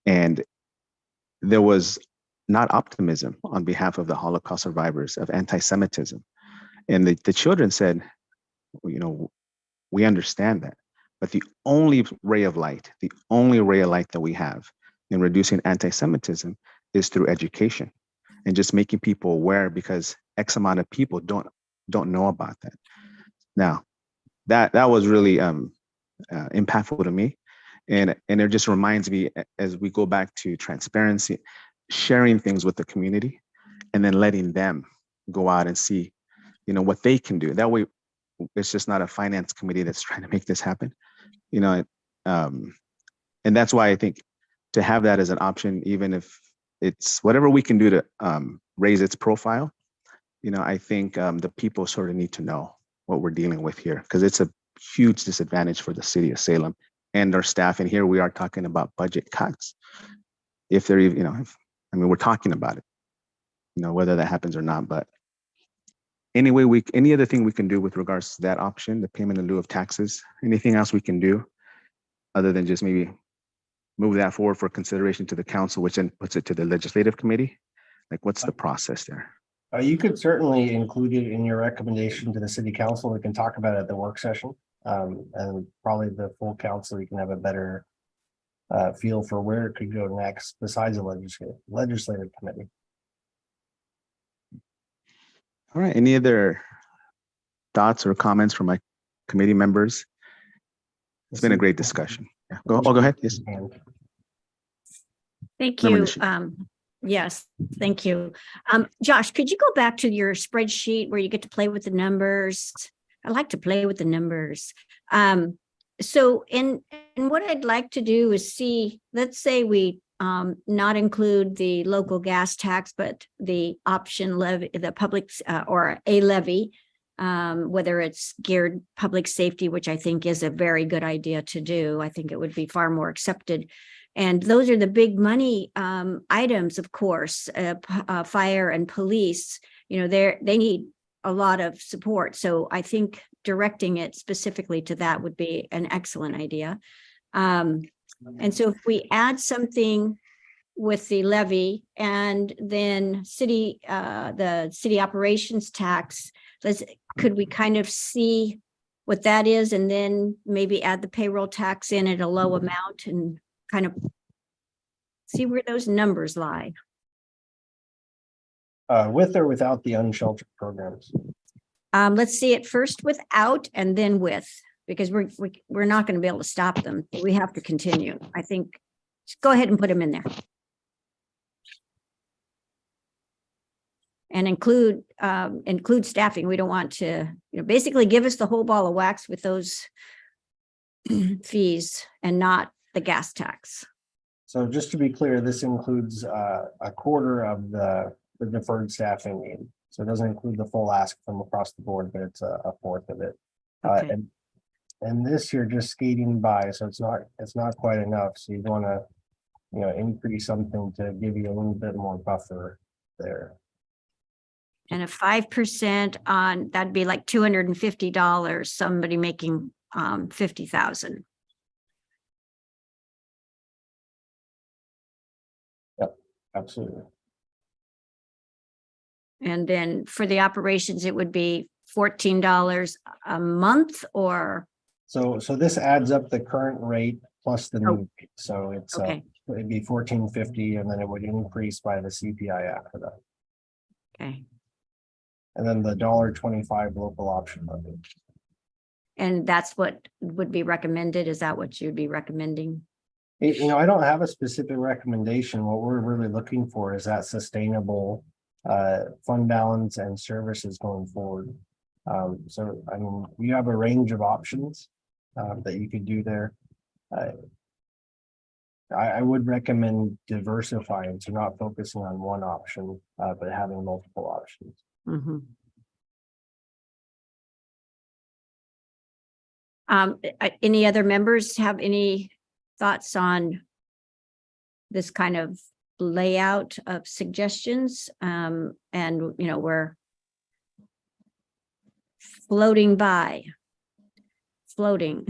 and there was not optimism on behalf of the Holocaust survivors of anti-Semitism. And the children said, we understand that, but the only ray of light that we have in reducing anti-Semitism is through education and just making people aware, because X amount of people don't know about that. Now, that was really impactful to me. And it just reminds me, as we go back to transparency, sharing things with the community, and then letting them go out and see, what they can do. That way, it's just not a finance committee that's trying to make this happen, and that's why I think to have that as an option, even if it's whatever we can do to raise its profile, I think the people sort of need to know what we're dealing with here, because it's a huge disadvantage for the city of Salem and our staff. And here we are talking about budget cuts. If they're even, we're talking about it, whether that happens or not. But anyway, any other thing we can do with regards to that option, the payment in lieu of taxes, anything else we can do other than just maybe move that forward for consideration to the council, which then puts it to the legislative committee? Like, what's the process there? You could certainly include it in your recommendation to the city council. We can talk about it at the work session. And probably the full council, you can have a better feel for where it could go next besides the legislative committee. All right, any other thoughts or comments from my committee members? It's been a great discussion. Yeah. Go ahead. Yes. Thank Member you. Nishi. Yes, thank you. Josh, could you go back to your spreadsheet where you get to play with the numbers? I like to play with the numbers. So and what I'd like to do is see, let's say we not include the local gas tax, but the option levy, the public or a levy, whether it's geared public safety, which I think is a very good idea to do. I think it would be far more accepted. And those are the big money items, of course, fire and police, they need a lot of support. So I think directing it specifically to that would be an excellent idea. And so if we add something with the levy and then the city operations tax, could we kind of see what that is, and then maybe add the payroll tax in at a low amount and kind of see where those numbers lie? With or without the unsheltered programs? Let's see it first without and then with, because we're not going to be able to stop them. We have to continue. I think, just go ahead and put them in there. And include staffing. We don't want to, basically give us the whole ball of wax with those fees and not the gas tax. So just to be clear, this includes a quarter of the deferred staffing need. So it doesn't include the full ask from across the board, but it's a fourth of it. Okay. And this you're just skating by, so it's not quite enough. So you'd want to, increase something to give you a little bit more buffer there. And a 5% on, that'd be like $250, somebody making 50,000. Yep, absolutely. And then for the operations, it would be $14 a month, or? So this adds up the current rate plus the new rate. So it's Okay. It'd be $14.50, and then it would increase by the CPI after that. Okay. And then the $1.25 local option levy. And that's what would be recommended? Is that what you'd be recommending? I don't have a specific recommendation. What we're really looking for is that sustainable fund balance and services going forward. So, you have a range of options that you could do there. I would recommend diversifying, so not focusing on one option, but having multiple options. Mm-hmm. Any other members have any thoughts on this kind of layout of suggestions. And, you know, we're floating by, floating,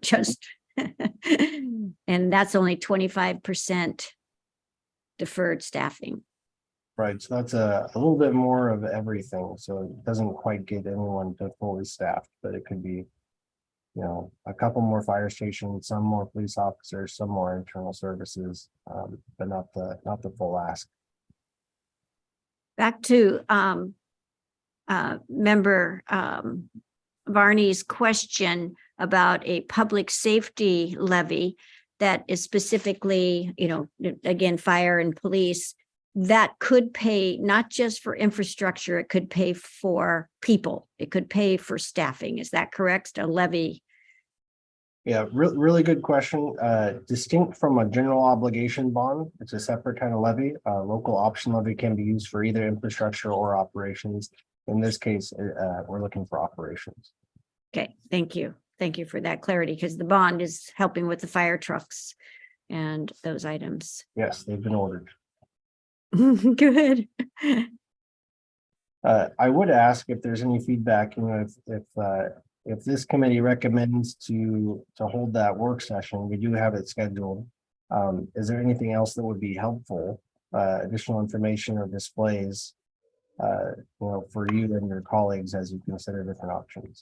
just, and that's only 25% deferred staffing. Right, so that's a little bit more of everything, so it doesn't quite get anyone to fully staffed, but it could be, you know, a couple more fire stations, some more police officers, some more internal services, but not the full ask. Back to member Varney's question about a public safety levy that is specifically, you know, again, fire and police, that could pay not just for infrastructure, it could pay for people, it could pay for staffing. Is that correct? A levy? Yeah, really good question. Distinct from a general obligation bond, it's a separate kind of levy. Local option levy can be used for either infrastructure or operations. In this case, we're looking for operations. Okay, thank you. Thank you for that clarity, because the bond is helping with the fire trucks and those items. Yes, they've been ordered. Good. I would ask if there's any feedback, you know, if this committee recommends to hold that work session, we do have it scheduled. Is there anything else that would be helpful, additional information or displays, you know, for you and your colleagues as you consider different options?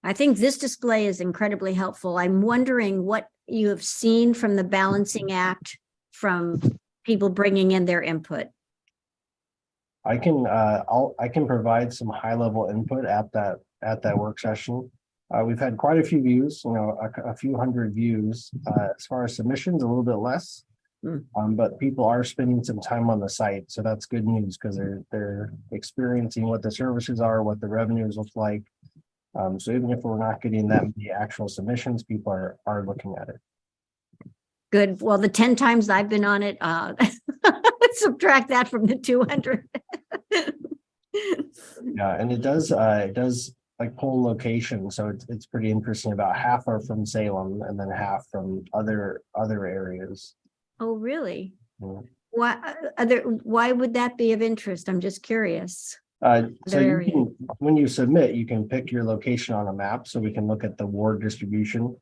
I think this display is incredibly helpful. I'm wondering what you have seen from the balancing act from people bringing in their input. I can provide some high level input at that work session. We've had quite a few views, you know, a few hundred views. As far as submissions, a little bit less, but people are spending some time on the site, so that's good news because they're experiencing what the services are, what the revenues look like. So even if we're not getting that many actual submissions, people are looking at it. Good. Well, the 10 times I've been on it, subtract that from the 200. Yeah, and it does like poll location, so it's pretty interesting. About half are from Salem, and then half from other areas. Oh, really? Yeah. Why would that be of interest? I'm just curious. So you can, when you submit, you can pick your location on a map, so we can look at the ward distribution.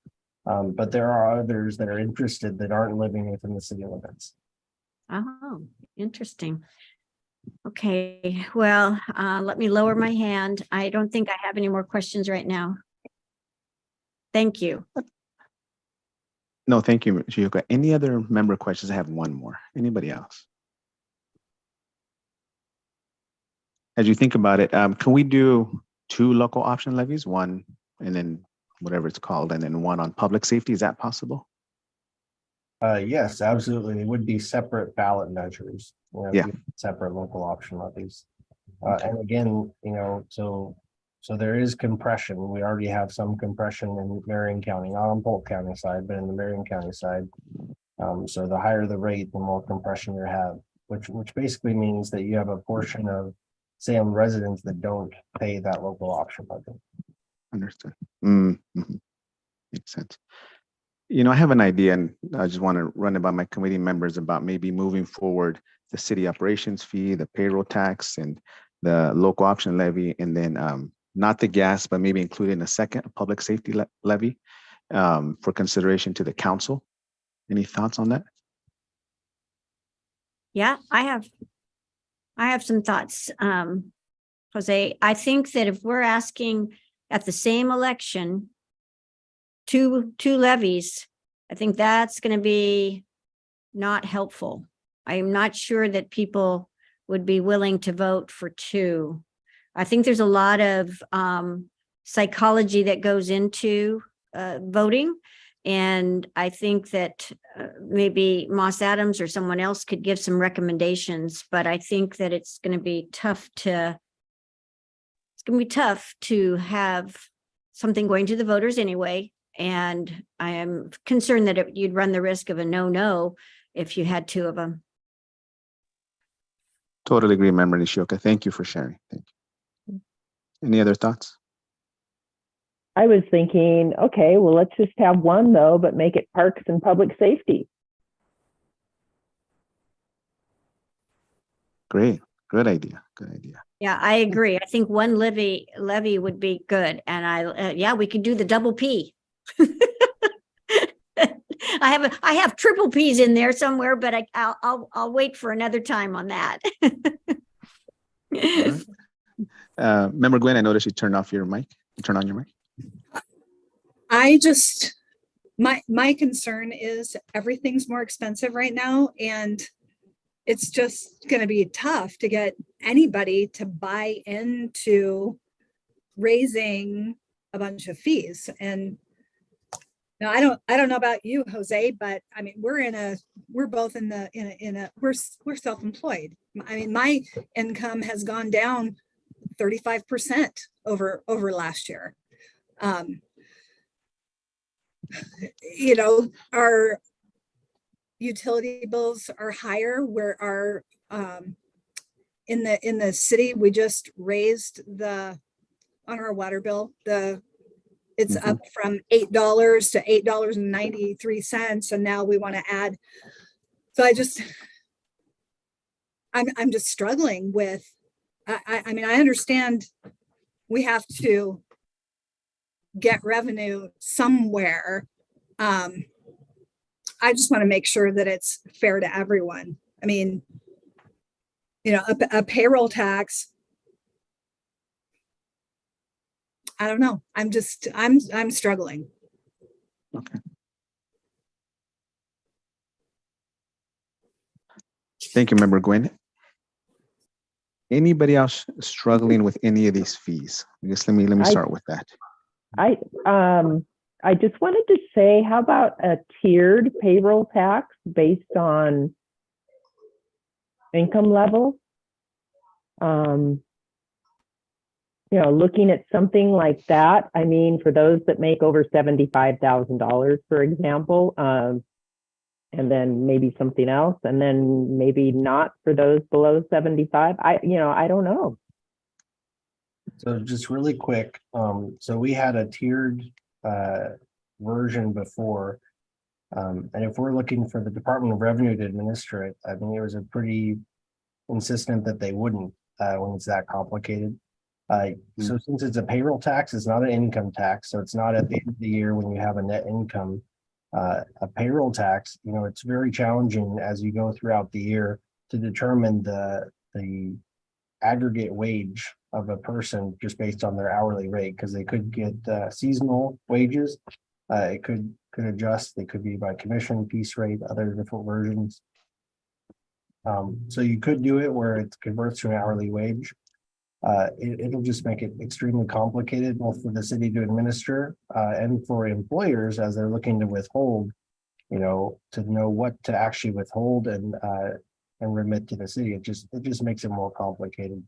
But there are others that are interested that aren't living within the city limits. Oh, interesting. Okay, well, let me lower my hand. I don't think I have any more questions right now. Thank you. No, thank you, Chiyuka. Any other member questions? I have one more. Anybody else? As you think about it, can we do 2 local option levies, one and then whatever it's called, and then one on public safety? Is that possible? Yes, absolutely. It would be separate ballot measures. You know, Yeah. separate local option levies. And again, you know, so there is compression. We already have some compression in Marion County, not on Polk County side, but in the Marion County side. So the higher the rate, the more compression you have, which basically means that you have a portion of Salem residents that don't pay that local option levy. Understood. Mm-hmm. Makes sense. You know, I have an idea, and I just want to run it by my committee members about maybe moving forward the city operations fee, the payroll tax, and the local option levy, and then not the gas, but maybe including a public safety levy for consideration to the council. Any thoughts on that? Yeah, I have some thoughts. Jose, I think that if we're asking at the same election, two levies, I think that's going to be not helpful. I'm not sure that people would be willing to vote for 2. I think there's a lot of psychology that goes into voting. And I think that maybe Moss Adams or someone else could give some recommendations, but I think that it's going to be tough to have something going to the voters anyway. And I am concerned that you'd run the risk of a no if you had 2 of them. Totally agree, Member Nishioka. Thank you for sharing. Thank you. Any other thoughts? I was thinking, okay, well, let's just have 1 though, but make it parks and public safety. Great. Good idea. Good idea. Yeah, I agree. I think one levy would be good. And yeah, we could do the double P. I have triple P's in there somewhere, but I'll wait for another time on that. All right. Member Gwen, I noticed you turned off your mic. Turn on your mic. I just, my concern is everything's more expensive right now, and it's just going to be tough to get anybody to buy into raising a bunch of fees. And now I don't know about you, Jose, but I mean, we're both we're self-employed. I mean, my income has gone down 35% over last year. You know, our utility bills are higher. In the city, we just raised on our water bill, it's up from $8 to $8.93, and now we want to add. So I'm just struggling with. I mean, I understand we have to get revenue somewhere. I just want to make sure that it's fair to everyone. I mean, you know, a payroll tax. I don't know. I'm struggling. Okay. Thank you, Member Gwen. Anybody else struggling with any of these fees? I guess let me start with that. I just wanted to say, how about a tiered payroll tax based on income level? You know, looking at something like that, I mean, for those that make over $75,000, for example, and then maybe something else, and then maybe not for those below 75. I don't know. So just really quick, so we had a tiered version before. And if we're looking for the Department of Revenue to administer it, I mean, it was a pretty insistent that they wouldn't when it's that complicated. So since it's a payroll tax, it's not an income tax. So it's not at the end of the year when you have a net income. A payroll tax, you know, it's very challenging as you go throughout the year to determine the aggregate wage of a person just based on their hourly rate, because they could get seasonal wages. It could adjust. They could be by commission, piece rate, other different versions. So you could do it where it converts to an hourly wage. It'll just make it extremely complicated, both for the city to administer and for employers as they're looking to withhold, you know, to know what to actually withhold and remit to the city. It just makes it more complicated.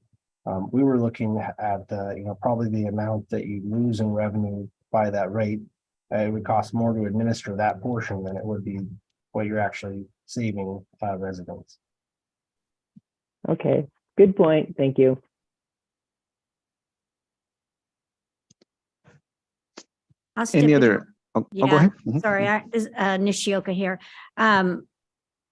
We were looking at you know, probably the amount that you lose in revenue by that rate. It would cost more to administer that portion than it would be what you're actually saving residents. Okay, good point. Thank you. Any other? Oh, Yeah. go ahead. Sorry, Nishioka here.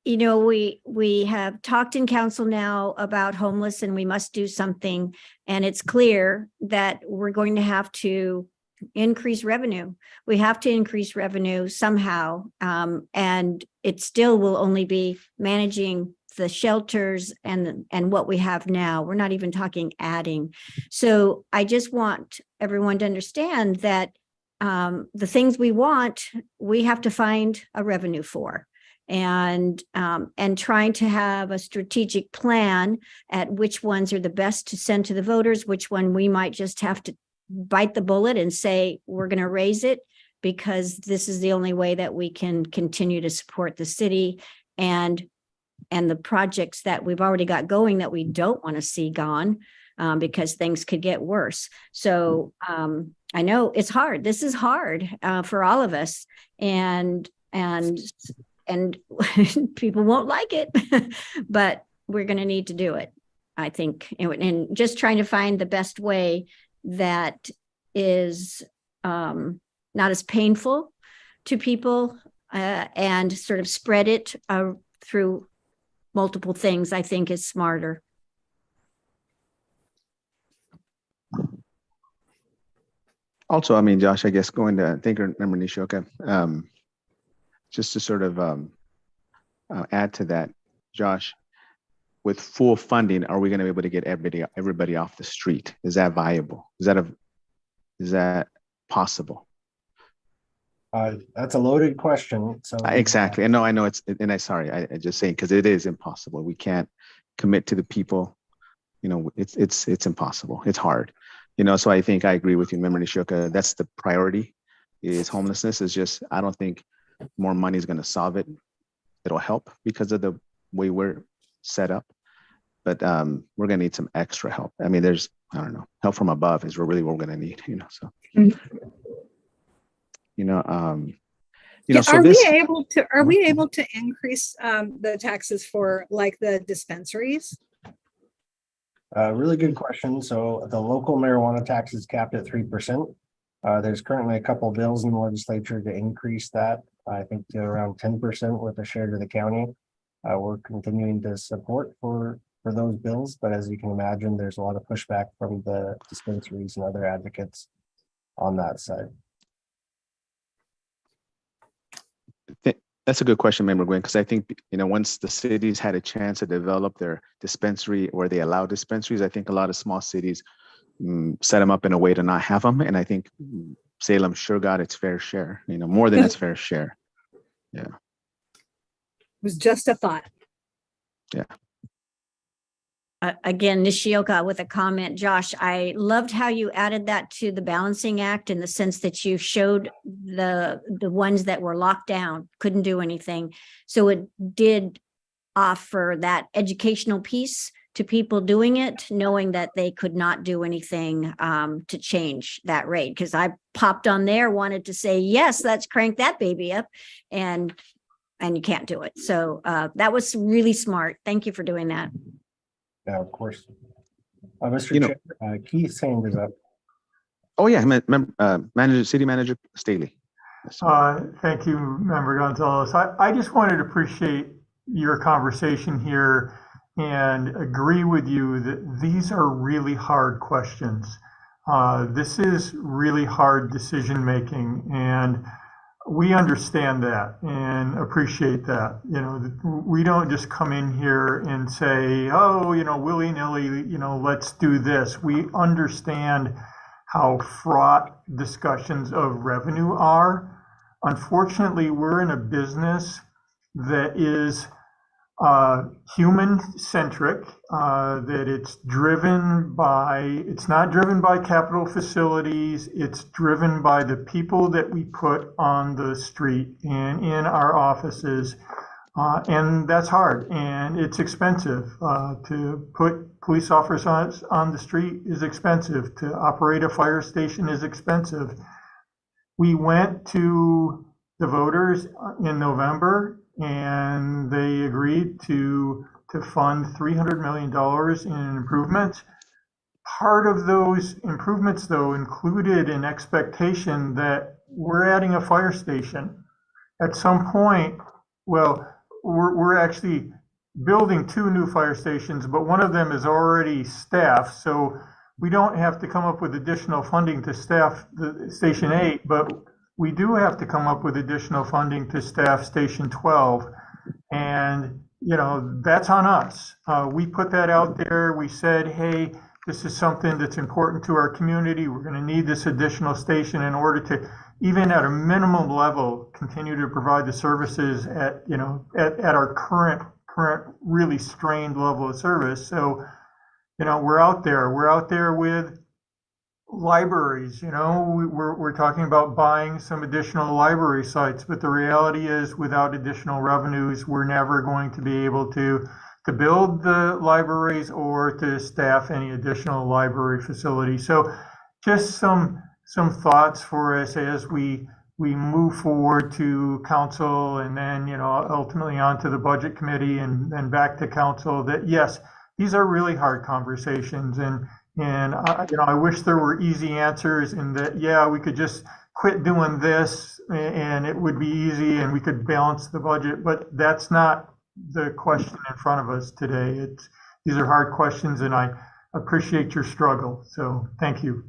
You know, we have talked in council now about homeless, and we must do something. And it's clear that we're going to have to increase revenue. We have to increase revenue somehow. And it still will only be managing the shelters and what we have now. We're not even talking adding. So I just want everyone to understand that the things we want, we have to find a revenue for, and trying to have a strategic plan at which ones are the best to send to the voters, which one we might just have to bite the bullet and say, we're going to raise it because this is the only way that we can continue to support the city and the projects that we've already got going that we don't want to see gone because things could get worse. So I know it's hard. This is hard for all of us, and people won't like it, but we're going to need to do it, I think, and just trying to find the best way that is not as painful to people and sort of spread it through multiple things, I think is smarter. Also, I mean, Josh, I guess going to, thank you, Member Nishoka. Just to sort of add to that, Josh, with full funding, are we going to be able to get everybody off the street? Is that viable? Is that possible? That's a loaded question. So Exactly. And no, I know it's, and I just saying, because it is impossible. We can't commit to the people. You know, it's impossible. It's hard. You know, so I think I agree with you, Member Nishoka. That's the priority. Is homelessness. Is just, I don't think more money is going to solve it. It'll help because of the way we're set up, but we're going to need some extra help. I mean, there's, I don't know, help from above is really what we're going to need. You know, so. You know, so are this, we able to increase the taxes for like the dispensaries? Really good question. So the local marijuana tax is capped at 3%. There's currently a couple bills in the legislature to increase that, I think, to around 10% with a share to the county. We're continuing to support for those bills, but as you can imagine, there's a lot of pushback from the dispensaries and other advocates on that side. That's a good question, Member Gwen, because I think, you know, once the cities had a chance to develop their dispensary or they allow dispensaries, I think a lot of small cities set them up in a way to not have them. And I think Salem sure got its fair share, you know, more than its fair share. Yeah. It was just a thought. Yeah. Again, Nishioka with a comment. Josh, I loved how you added that to the balancing act in the sense that you showed the ones that were locked down, couldn't do anything. So it did offer that educational piece to people doing it, knowing that they could not do anything to change that rate. Because I popped on there, wanted to say, yes, let's crank that baby up, and you can't do it. So that was really smart. Thank you for doing that. Yeah, of course. Mr. Chair, Keith's hand is up. Oh yeah, City Manager Staley. Thank you, Member Gonzalez. I just wanted to appreciate your conversation here and agree with you that these are really hard questions. This is really hard decision making, and we understand that and appreciate that. You know, we don't just come in here and say, oh, you know, willy-nilly, you know, let's do this. We understand how fraught discussions of revenue are. Unfortunately, we're in a business that is human-centric, that it's not driven by capital facilities, it's driven by the people that we put on the street and in our offices. And that's hard, and it's expensive. To put police officers on the street is expensive. To operate a fire station is expensive. We went to the voters in November, and they agreed to fund $300 million in improvements. Part of those improvements, though, included an expectation that we're adding a fire station. At some point, well, we're actually building 2 new fire stations, but one of them is already staffed, so we don't have to come up with additional funding to staff the Station 8, but we do have to come up with additional funding to staff Station 12. And, you know, that's on us. We put that out there. We said, hey, this is something that's important to our community. We're going to need this additional station in order to, even at a minimum level, continue to provide the services at, you know, at our current really strained level of service. So, you know, we're out there with libraries. You know, we're talking about buying some additional library sites, but the reality is, without additional revenues, we're never going to be able to build the libraries or to staff any additional library facility. So just some thoughts for us as we move forward to council, and then, you know, ultimately onto the budget committee and then back to council, that yes, these are really hard conversations. And you know, I wish there were easy answers, and that, yeah, we could just quit doing this and it would be easy and we could balance the budget, but that's not the question in front of us today. These are hard questions, and I appreciate your struggle. So thank you.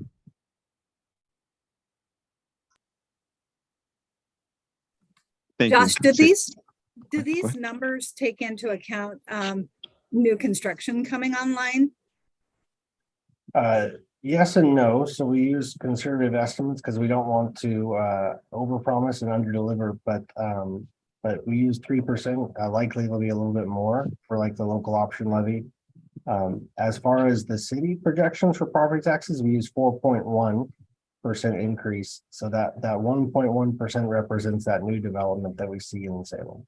Thank you. Josh, do Chair. these ahead. numbers take into account new construction coming online? Yes and no. So we use conservative estimates because we don't want to overpromise and underdeliver, but we use 3%. Likely it'll be a little bit more for like the local option levy. As far as the city projections for property taxes, we use 4.1% increase. So that 1.1% represents that new development that we see in Salem.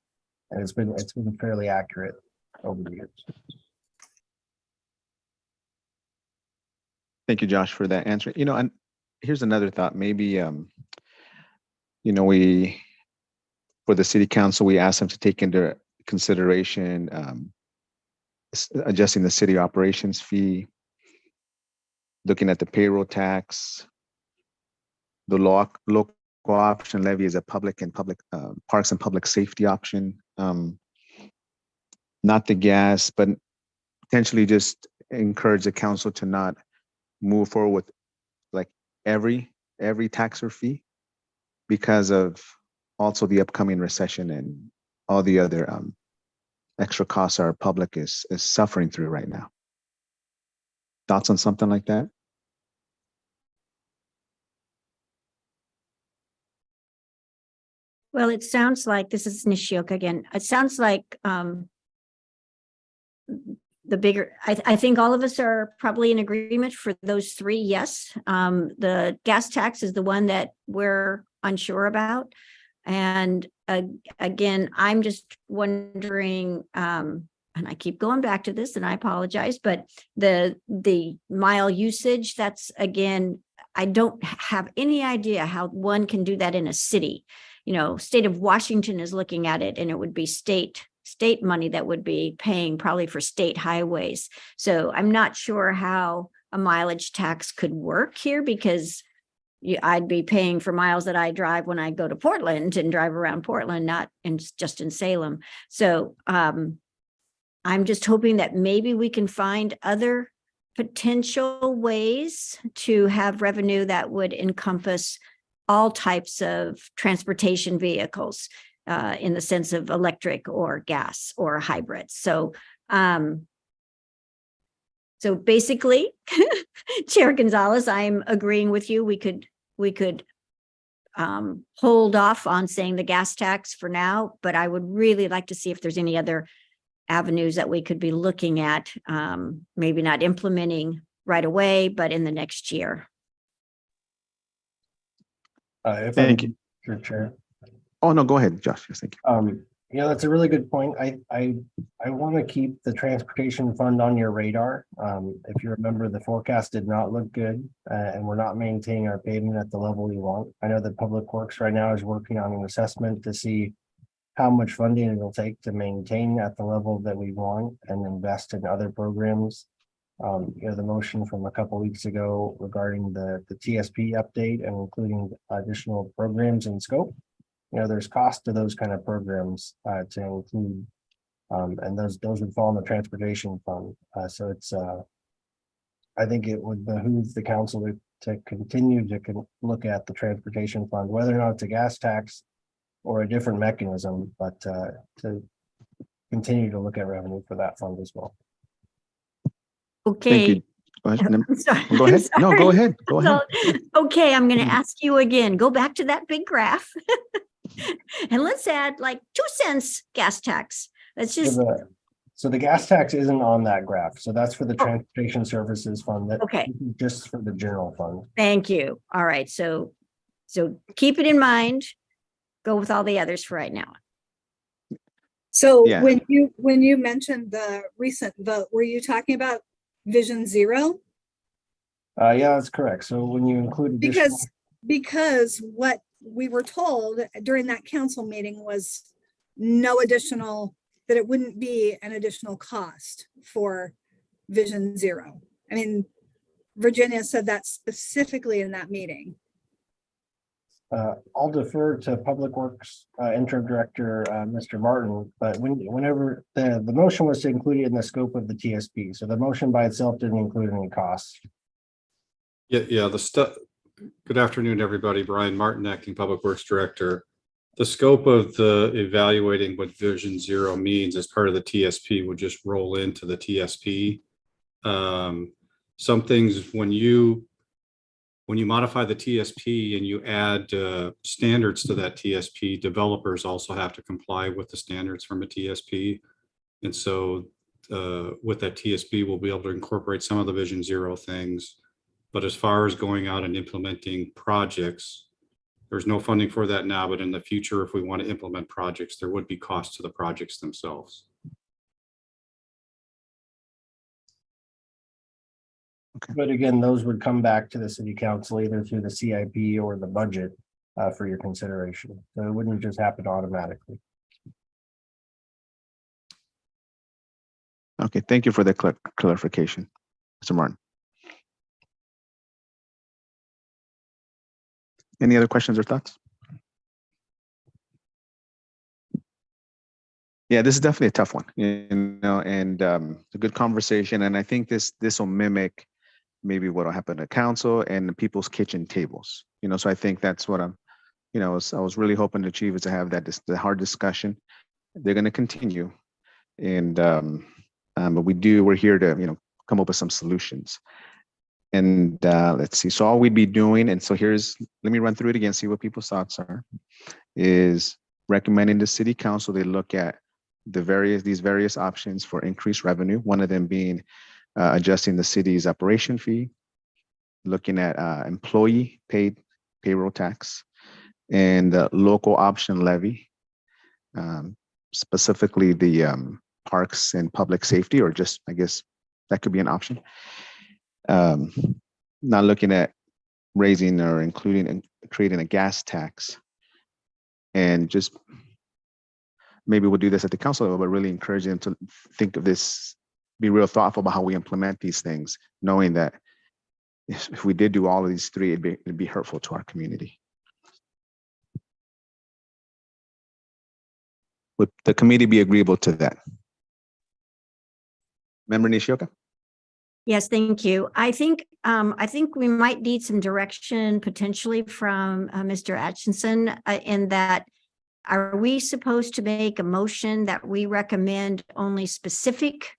And it's been fairly accurate over the years. Thank you, Josh, for that answer. And here's another thought. Maybe, for the city council, we asked them to take into consideration adjusting the city operations fee, looking at the payroll tax, the local option levy is a public parks and public safety option, not the gas, but potentially just encourage the council to not move forward with like every tax or fee because of also the upcoming recession and all the other extra costs our public is suffering through right now. Thoughts on something like that? Well, it sounds like, this is Nishioka again. It sounds like the bigger, I think all of us are probably in agreement for those three, yes. The gas tax is the one that we're unsure about. And again, I'm just wondering, and I keep going back to this and I apologize, but the mile usage, that's again, I don't have any idea how one can do that in a city. State of Washington is looking at it and it would be state money that would be paying probably for state highways. So I'm not sure how a mileage tax could work here because I'd be paying for miles that I drive when I go to Portland and drive around Portland, not just in Salem. So I'm just hoping that maybe we can find other potential ways to have revenue that would encompass all types of transportation vehicles in the sense of electric or gas or hybrids. So basically, Chair Gonzalez, I'm agreeing with you. We could hold off on saying the gas tax for now, but I would really like to see if there's any other avenues that we could be looking at, maybe not implementing right away, but in the next year. Thank you. Sure, Chair. Oh, no, go ahead, Josh. Yes, thank you. That's a really good point. I want to keep the transportation fund on your radar. If you remember, the forecast did not look good and we're not maintaining our pavement at the level we want. I know that Public Works right now is working on an assessment to see how much funding it'll take to maintain at the level that we want and invest in other programs. The motion from a couple weeks ago regarding the TSP update and including additional programs in scope. There's cost to those kind of programs to include, and those would fall in the transportation fund. So it's, I think it would behoove the council to continue to look at the transportation fund, whether or not it's a gas tax or a different mechanism, but to continue to look at revenue for that fund as well. Thank you. Okay. Go ahead. I'm sorry. Go ahead. I'm No, sorry. go ahead. Go ahead. Okay, I'm going to ask you again. Go back to that big graph. And let's add like 2 cents gas tax. Let's just. So the gas tax isn't on that graph. So that's for the transportation services fund. That Okay. Just for the general fund. Thank you. All right. So keep it in mind. Go with all the others for right now. So Yeah. when you mentioned the recent vote, were you talking about Vision Zero? Yeah, that's correct. So when you include additional- Because what we were told during that council meeting was that it wouldn't be an additional cost for Vision Zero. I mean, Virginia said that specifically in that meeting. I'll defer to Public Works Interim Director, Mr. Martin, but whenever the motion was to include it in the scope of the TSP. So the motion by itself didn't include any costs. Yeah, good afternoon, everybody. Brian Martin, Acting Public Works Director. The scope of the evaluating what Vision Zero means as part of the TSP would just roll into the TSP. Some things when you modify the TSP and you add standards to that TSP, developers also have to comply with the standards from a TSP. And so with that TSP, we'll be able to incorporate some of the Vision Zero things. But as far as going out and implementing projects, there's no funding for that now, but in the future, if we want to implement projects, there would be costs to the projects themselves. But again, those would come back to the city council either through the CIP or the budget for your consideration. So it wouldn't just happen automatically. Okay, thank you for the clarification, Mr. Martin. Any other questions or thoughts? Yeah, this is definitely a tough one, you know, and it's a good conversation. And I think this will mimic maybe what will happen at council and the people's kitchen tables, you know. So I think that's what I'm, you know, I was really hoping to achieve is to have that the hard discussion. They're going to continue, and but we're here to, you know, come up with some solutions. And let's see. So all we'd be doing, and so let me run through it again, see what people's thoughts are, is recommending the city council they look at these various options for increased revenue. One of them being adjusting the city's operation fee, looking at employee paid payroll tax, and the local option levy, specifically the parks and public safety, or just, I guess that could be an option. Not looking at raising or including and creating a gas tax, and just maybe we'll do this at the council level, but really encourage them to think of this, be real thoughtful about how we implement these things, knowing that if we did do all of these three, it'd be hurtful to our community. Would the committee be agreeable to that? Member Nishioka? Yes, thank you. I think we might need some direction potentially from Mr. Atchison in that, are we supposed to make a motion that we recommend only specific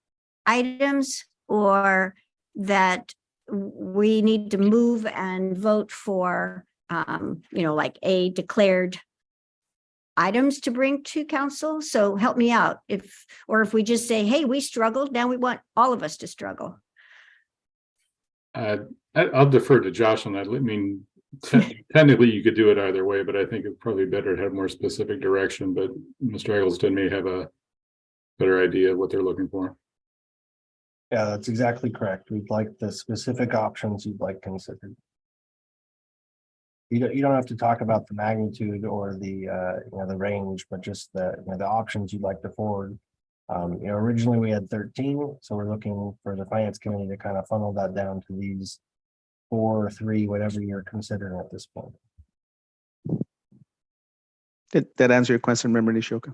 items, or that we need to move and vote for, you know, like a declared items to bring to council? So help me out. If we just say, hey, we struggled, now we want all of us to struggle. I'll defer to Josh on that. I mean, technically you could do it either way, but I think it's probably better to have more specific direction. But Mr. Eggleston may have a better idea of what they're looking for. Yeah, that's exactly correct. We'd like the specific options you'd like considered. You don't have to talk about the magnitude or the you know, the range, but just the, you know, the options you'd like to forward. You know, originally we had 13, so we're looking for the finance committee to kind of funnel that down to these 4 or 3, whatever you're considering at this point. Did that answer your question, Member Nishioka?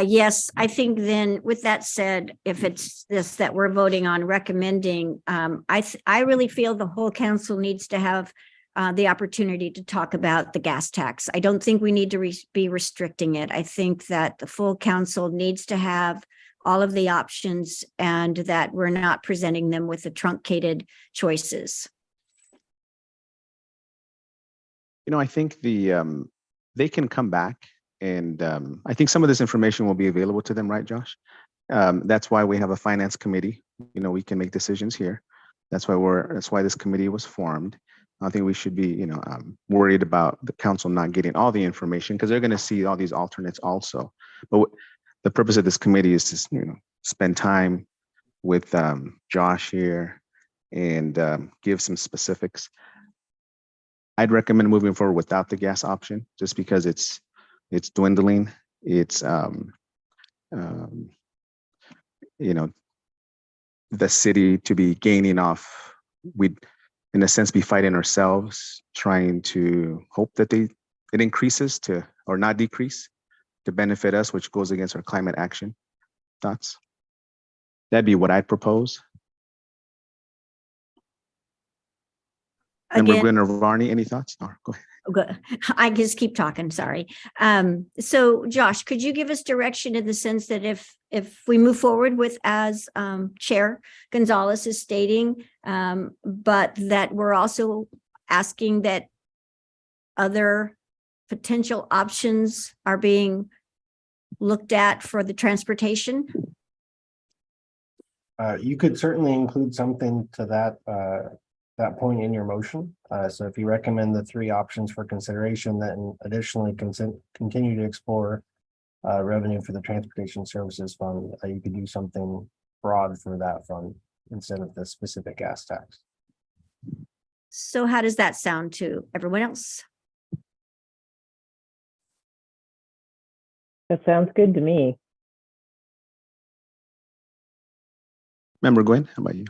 Yes, I think then with that said, if it's this that we're voting on recommending, I really feel the whole council needs to have the opportunity to talk about the gas tax. I don't think we need to be restricting it. I think that the full council needs to have all of the options, and that we're not presenting them with the truncated choices. You know, I think they can come back, and I think some of this information will be available to them, right, Josh? That's why we have a finance committee. You know, we can make decisions here. That's why this committee was formed. I think we should be, you know, worried about the council not getting all the information, because they're going to see all these alternates also. But the purpose of this committee is to, you know, spend time with Josh here and give some specifics. I'd recommend moving forward without the gas option, just because it's dwindling. It's you know, the city to be gaining off. We'd, in a sense, be fighting ourselves, trying to hope that it increases to, or not decrease, to benefit us, which goes against our climate action. Thoughts? That'd be what I'd propose. Member Again, Glenn or Varney, any thoughts? No, go ahead. Good. I just keep talking, sorry. So Josh, could you give us direction in the sense that if we move forward with, as Chair Gonzalez is stating, but that we're also asking that other potential options are being looked at for the transportation? You could certainly include something to that point in your motion. So if you recommend the 3 options for consideration, then additionally continue to explore revenue for the Transportation Services Fund, you could do something broad for that fund instead of the specific gas tax. So how does that sound to everyone else? That sounds good to me. Member Gwen, how about you?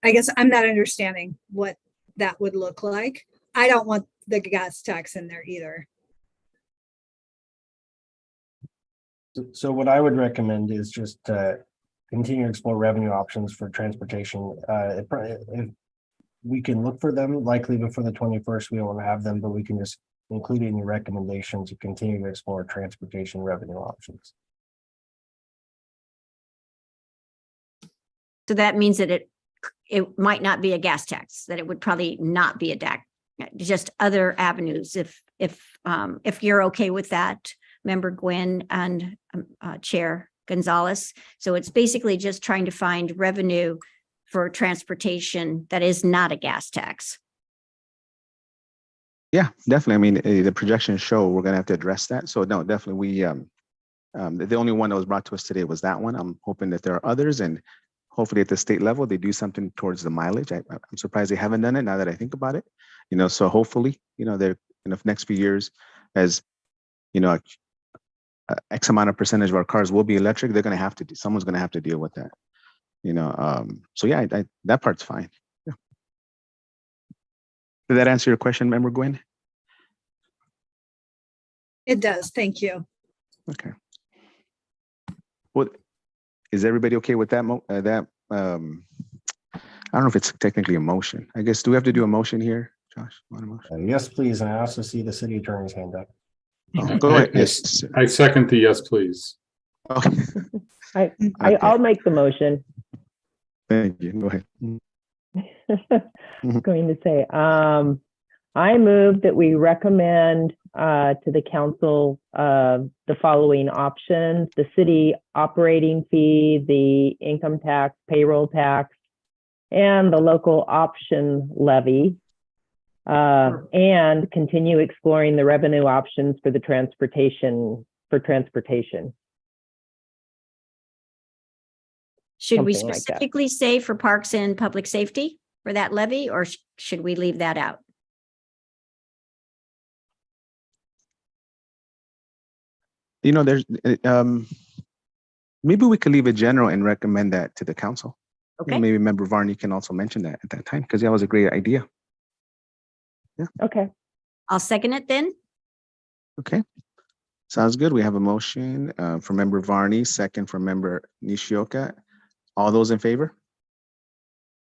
I guess I'm not understanding what that would look like. I don't want the gas tax in there either. So what I would recommend is just continue to explore revenue options for transportation. If we can look for them, likely before the 21st, we won't have them, but we can just include it in your recommendation to continue to explore transportation revenue options. So that means that it might not be a gas tax, that it would probably not be a DAC, just other avenues. If you're okay with that, Member Gwen and Chair Gonzalez. So it's basically just trying to find revenue for transportation that is not a gas tax. Yeah, definitely. I mean, the projections show we're gonna have to address that. So no, definitely. We the only one that was brought to us today was that one. I'm hoping that there are others, and hopefully at the state level they do something towards the mileage. I'm surprised they haven't done it now that I think about it. So hopefully, they're in the next few years, as X amount of percentage of our cars will be electric. They're gonna have to. Someone's gonna have to deal with that. So yeah, that part's fine. Yeah. Did that answer your question, Member Gwen? It does. Thank you. Okay. Well, is everybody okay with that? I don't know if it's technically a motion. I guess, do we have to do a motion here, Josh? Yes, please. And I also see the city attorney's hand up. Oh, go ahead. Yes. I second the yes, please. Okay. I'll make the motion. Thank you. Go ahead. Going to say, I move that we recommend to the council the following options: the city operating fee, the income tax, payroll tax, and the local option levy, and continue exploring the revenue options for the transportation. Should we Something like that. specifically say for parks and public safety for that levy, or should we leave that out? There's maybe we could leave it general and recommend that to the council. Okay. Maybe Member Varney can also mention that at that time, because that was a great idea. Yeah. Okay. I'll second it then. Okay. Sounds good. We have a motion for Member Varney, second from Member Nishioka. All those in favor?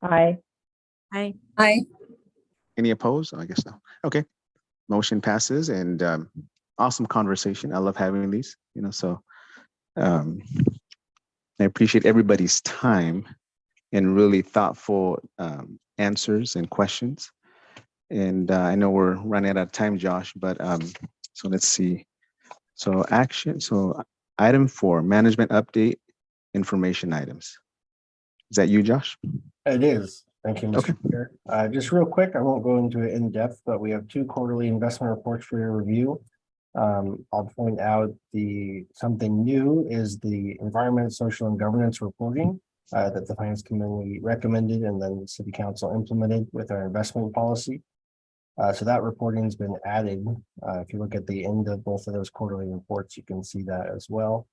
Aye. Aye. Aye. Any opposed? I guess no. Okay. Motion passes, and awesome conversation. I love having these, so I appreciate everybody's time and really thoughtful answers and questions. And I know we're running out of time, Josh, but so let's see. So item 4, management update, information items. Is that you, Josh? It is. Thank you, Mr. Okay. Chair. Just real quick, I won't go into it in depth, but we have 2 quarterly investment reports for your review. I'll point out something new is the environment, social, and governance reporting that the Finance Committee recommended and then the City Council implemented with our investment policy. So that reporting has been added. If you look at the end of both of those quarterly reports, you can see that as well.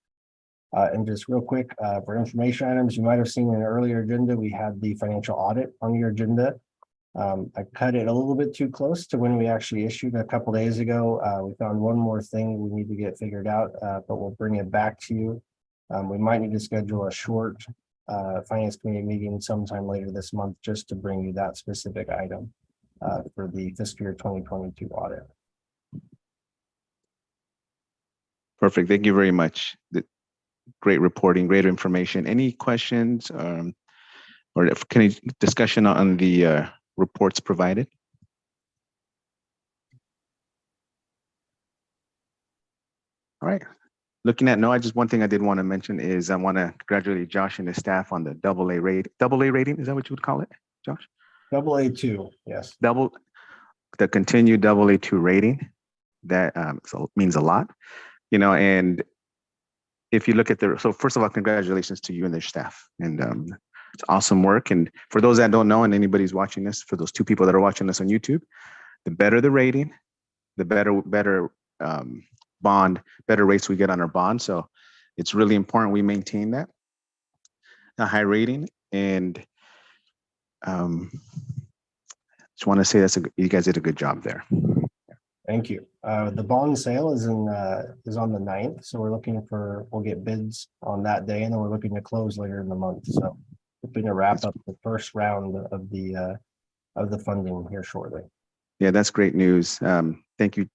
And just real quick, for information items, you might have seen in an earlier agenda, we had the financial audit on your agenda. I cut it a little bit too close to when we actually issued a couple days ago. We found one more thing we need to get figured out, but we'll bring it back to you. We might need to schedule a short finance committee meeting sometime later this month, just to bring you that specific item for the fiscal year 2022 audit. Perfect. Thank you very much. Great reporting, great information. Any questions or any discussion on the reports provided? All right. Looking at one thing I did want to mention is I want to congratulate Josh and his staff on the AA rating. Is that what you would call it, Josh? AA2, yes. The continued AA2 rating. That means a lot, and if you look at so first of all, congratulations to you and their staff, and it's awesome work. And for those that don't know, and anybody's watching this, for those 2 people that are watching this on YouTube, the better the rating, the better bond, better rates we get on our bond. So it's really important we maintain that a high rating. And just want to say you guys did a good job there. Thank you. The bond sale is on the 9th, so we'll get bids on that day, and then we're looking to close later in the month. So hoping to wrap up the first round of the funding here shortly. Yeah, that's great news. Thank you,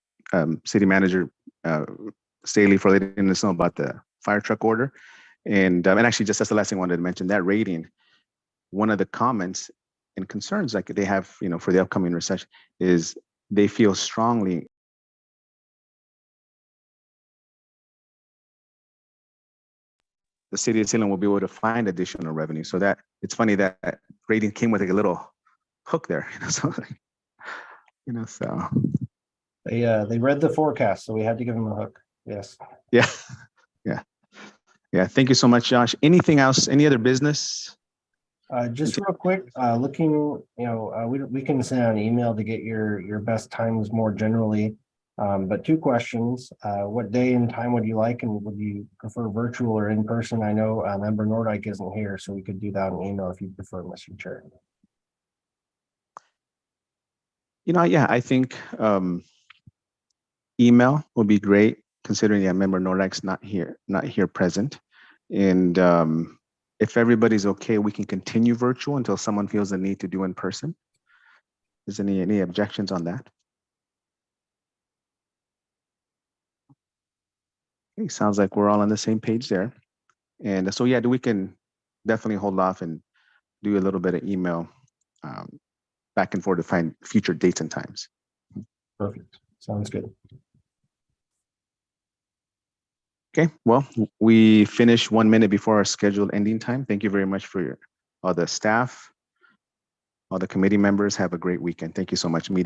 City Manager Staley, for letting us know about the fire truck order. And actually, just that's the last thing I wanted to mention. That rating, one of the comments and concerns like they have, for the upcoming recession is they feel strongly the city of Salem will be able to find additional revenue. So that it's funny that rating came with a little hook there, so They read the forecast, so we had to give them a hook. Yes. Yeah. Thank you so much, Josh. Anything else? Any other business? Just real quick, looking, we can send out an email to get your best times more generally. But 2 questions. What day and time would you like, and would you prefer virtual or in person? I know Member Nordyke isn't here, so we could do that on email if you prefer, Mr. Chair. Yeah, I think email would be great, considering Member Nordyke's not here present. And if everybody's okay, we can continue virtual until someone feels the need to do in person. Is there any objections on that? Okay, sounds like we're all on the same page there. And so, yeah, we can definitely hold off and do a little bit of email back and forth to find future dates and times. Perfect. Sounds good. Okay, well, we finished 1 minute before our scheduled ending time. Thank you very much for all the staff, all the committee members. Have a great weekend. Thank you so much.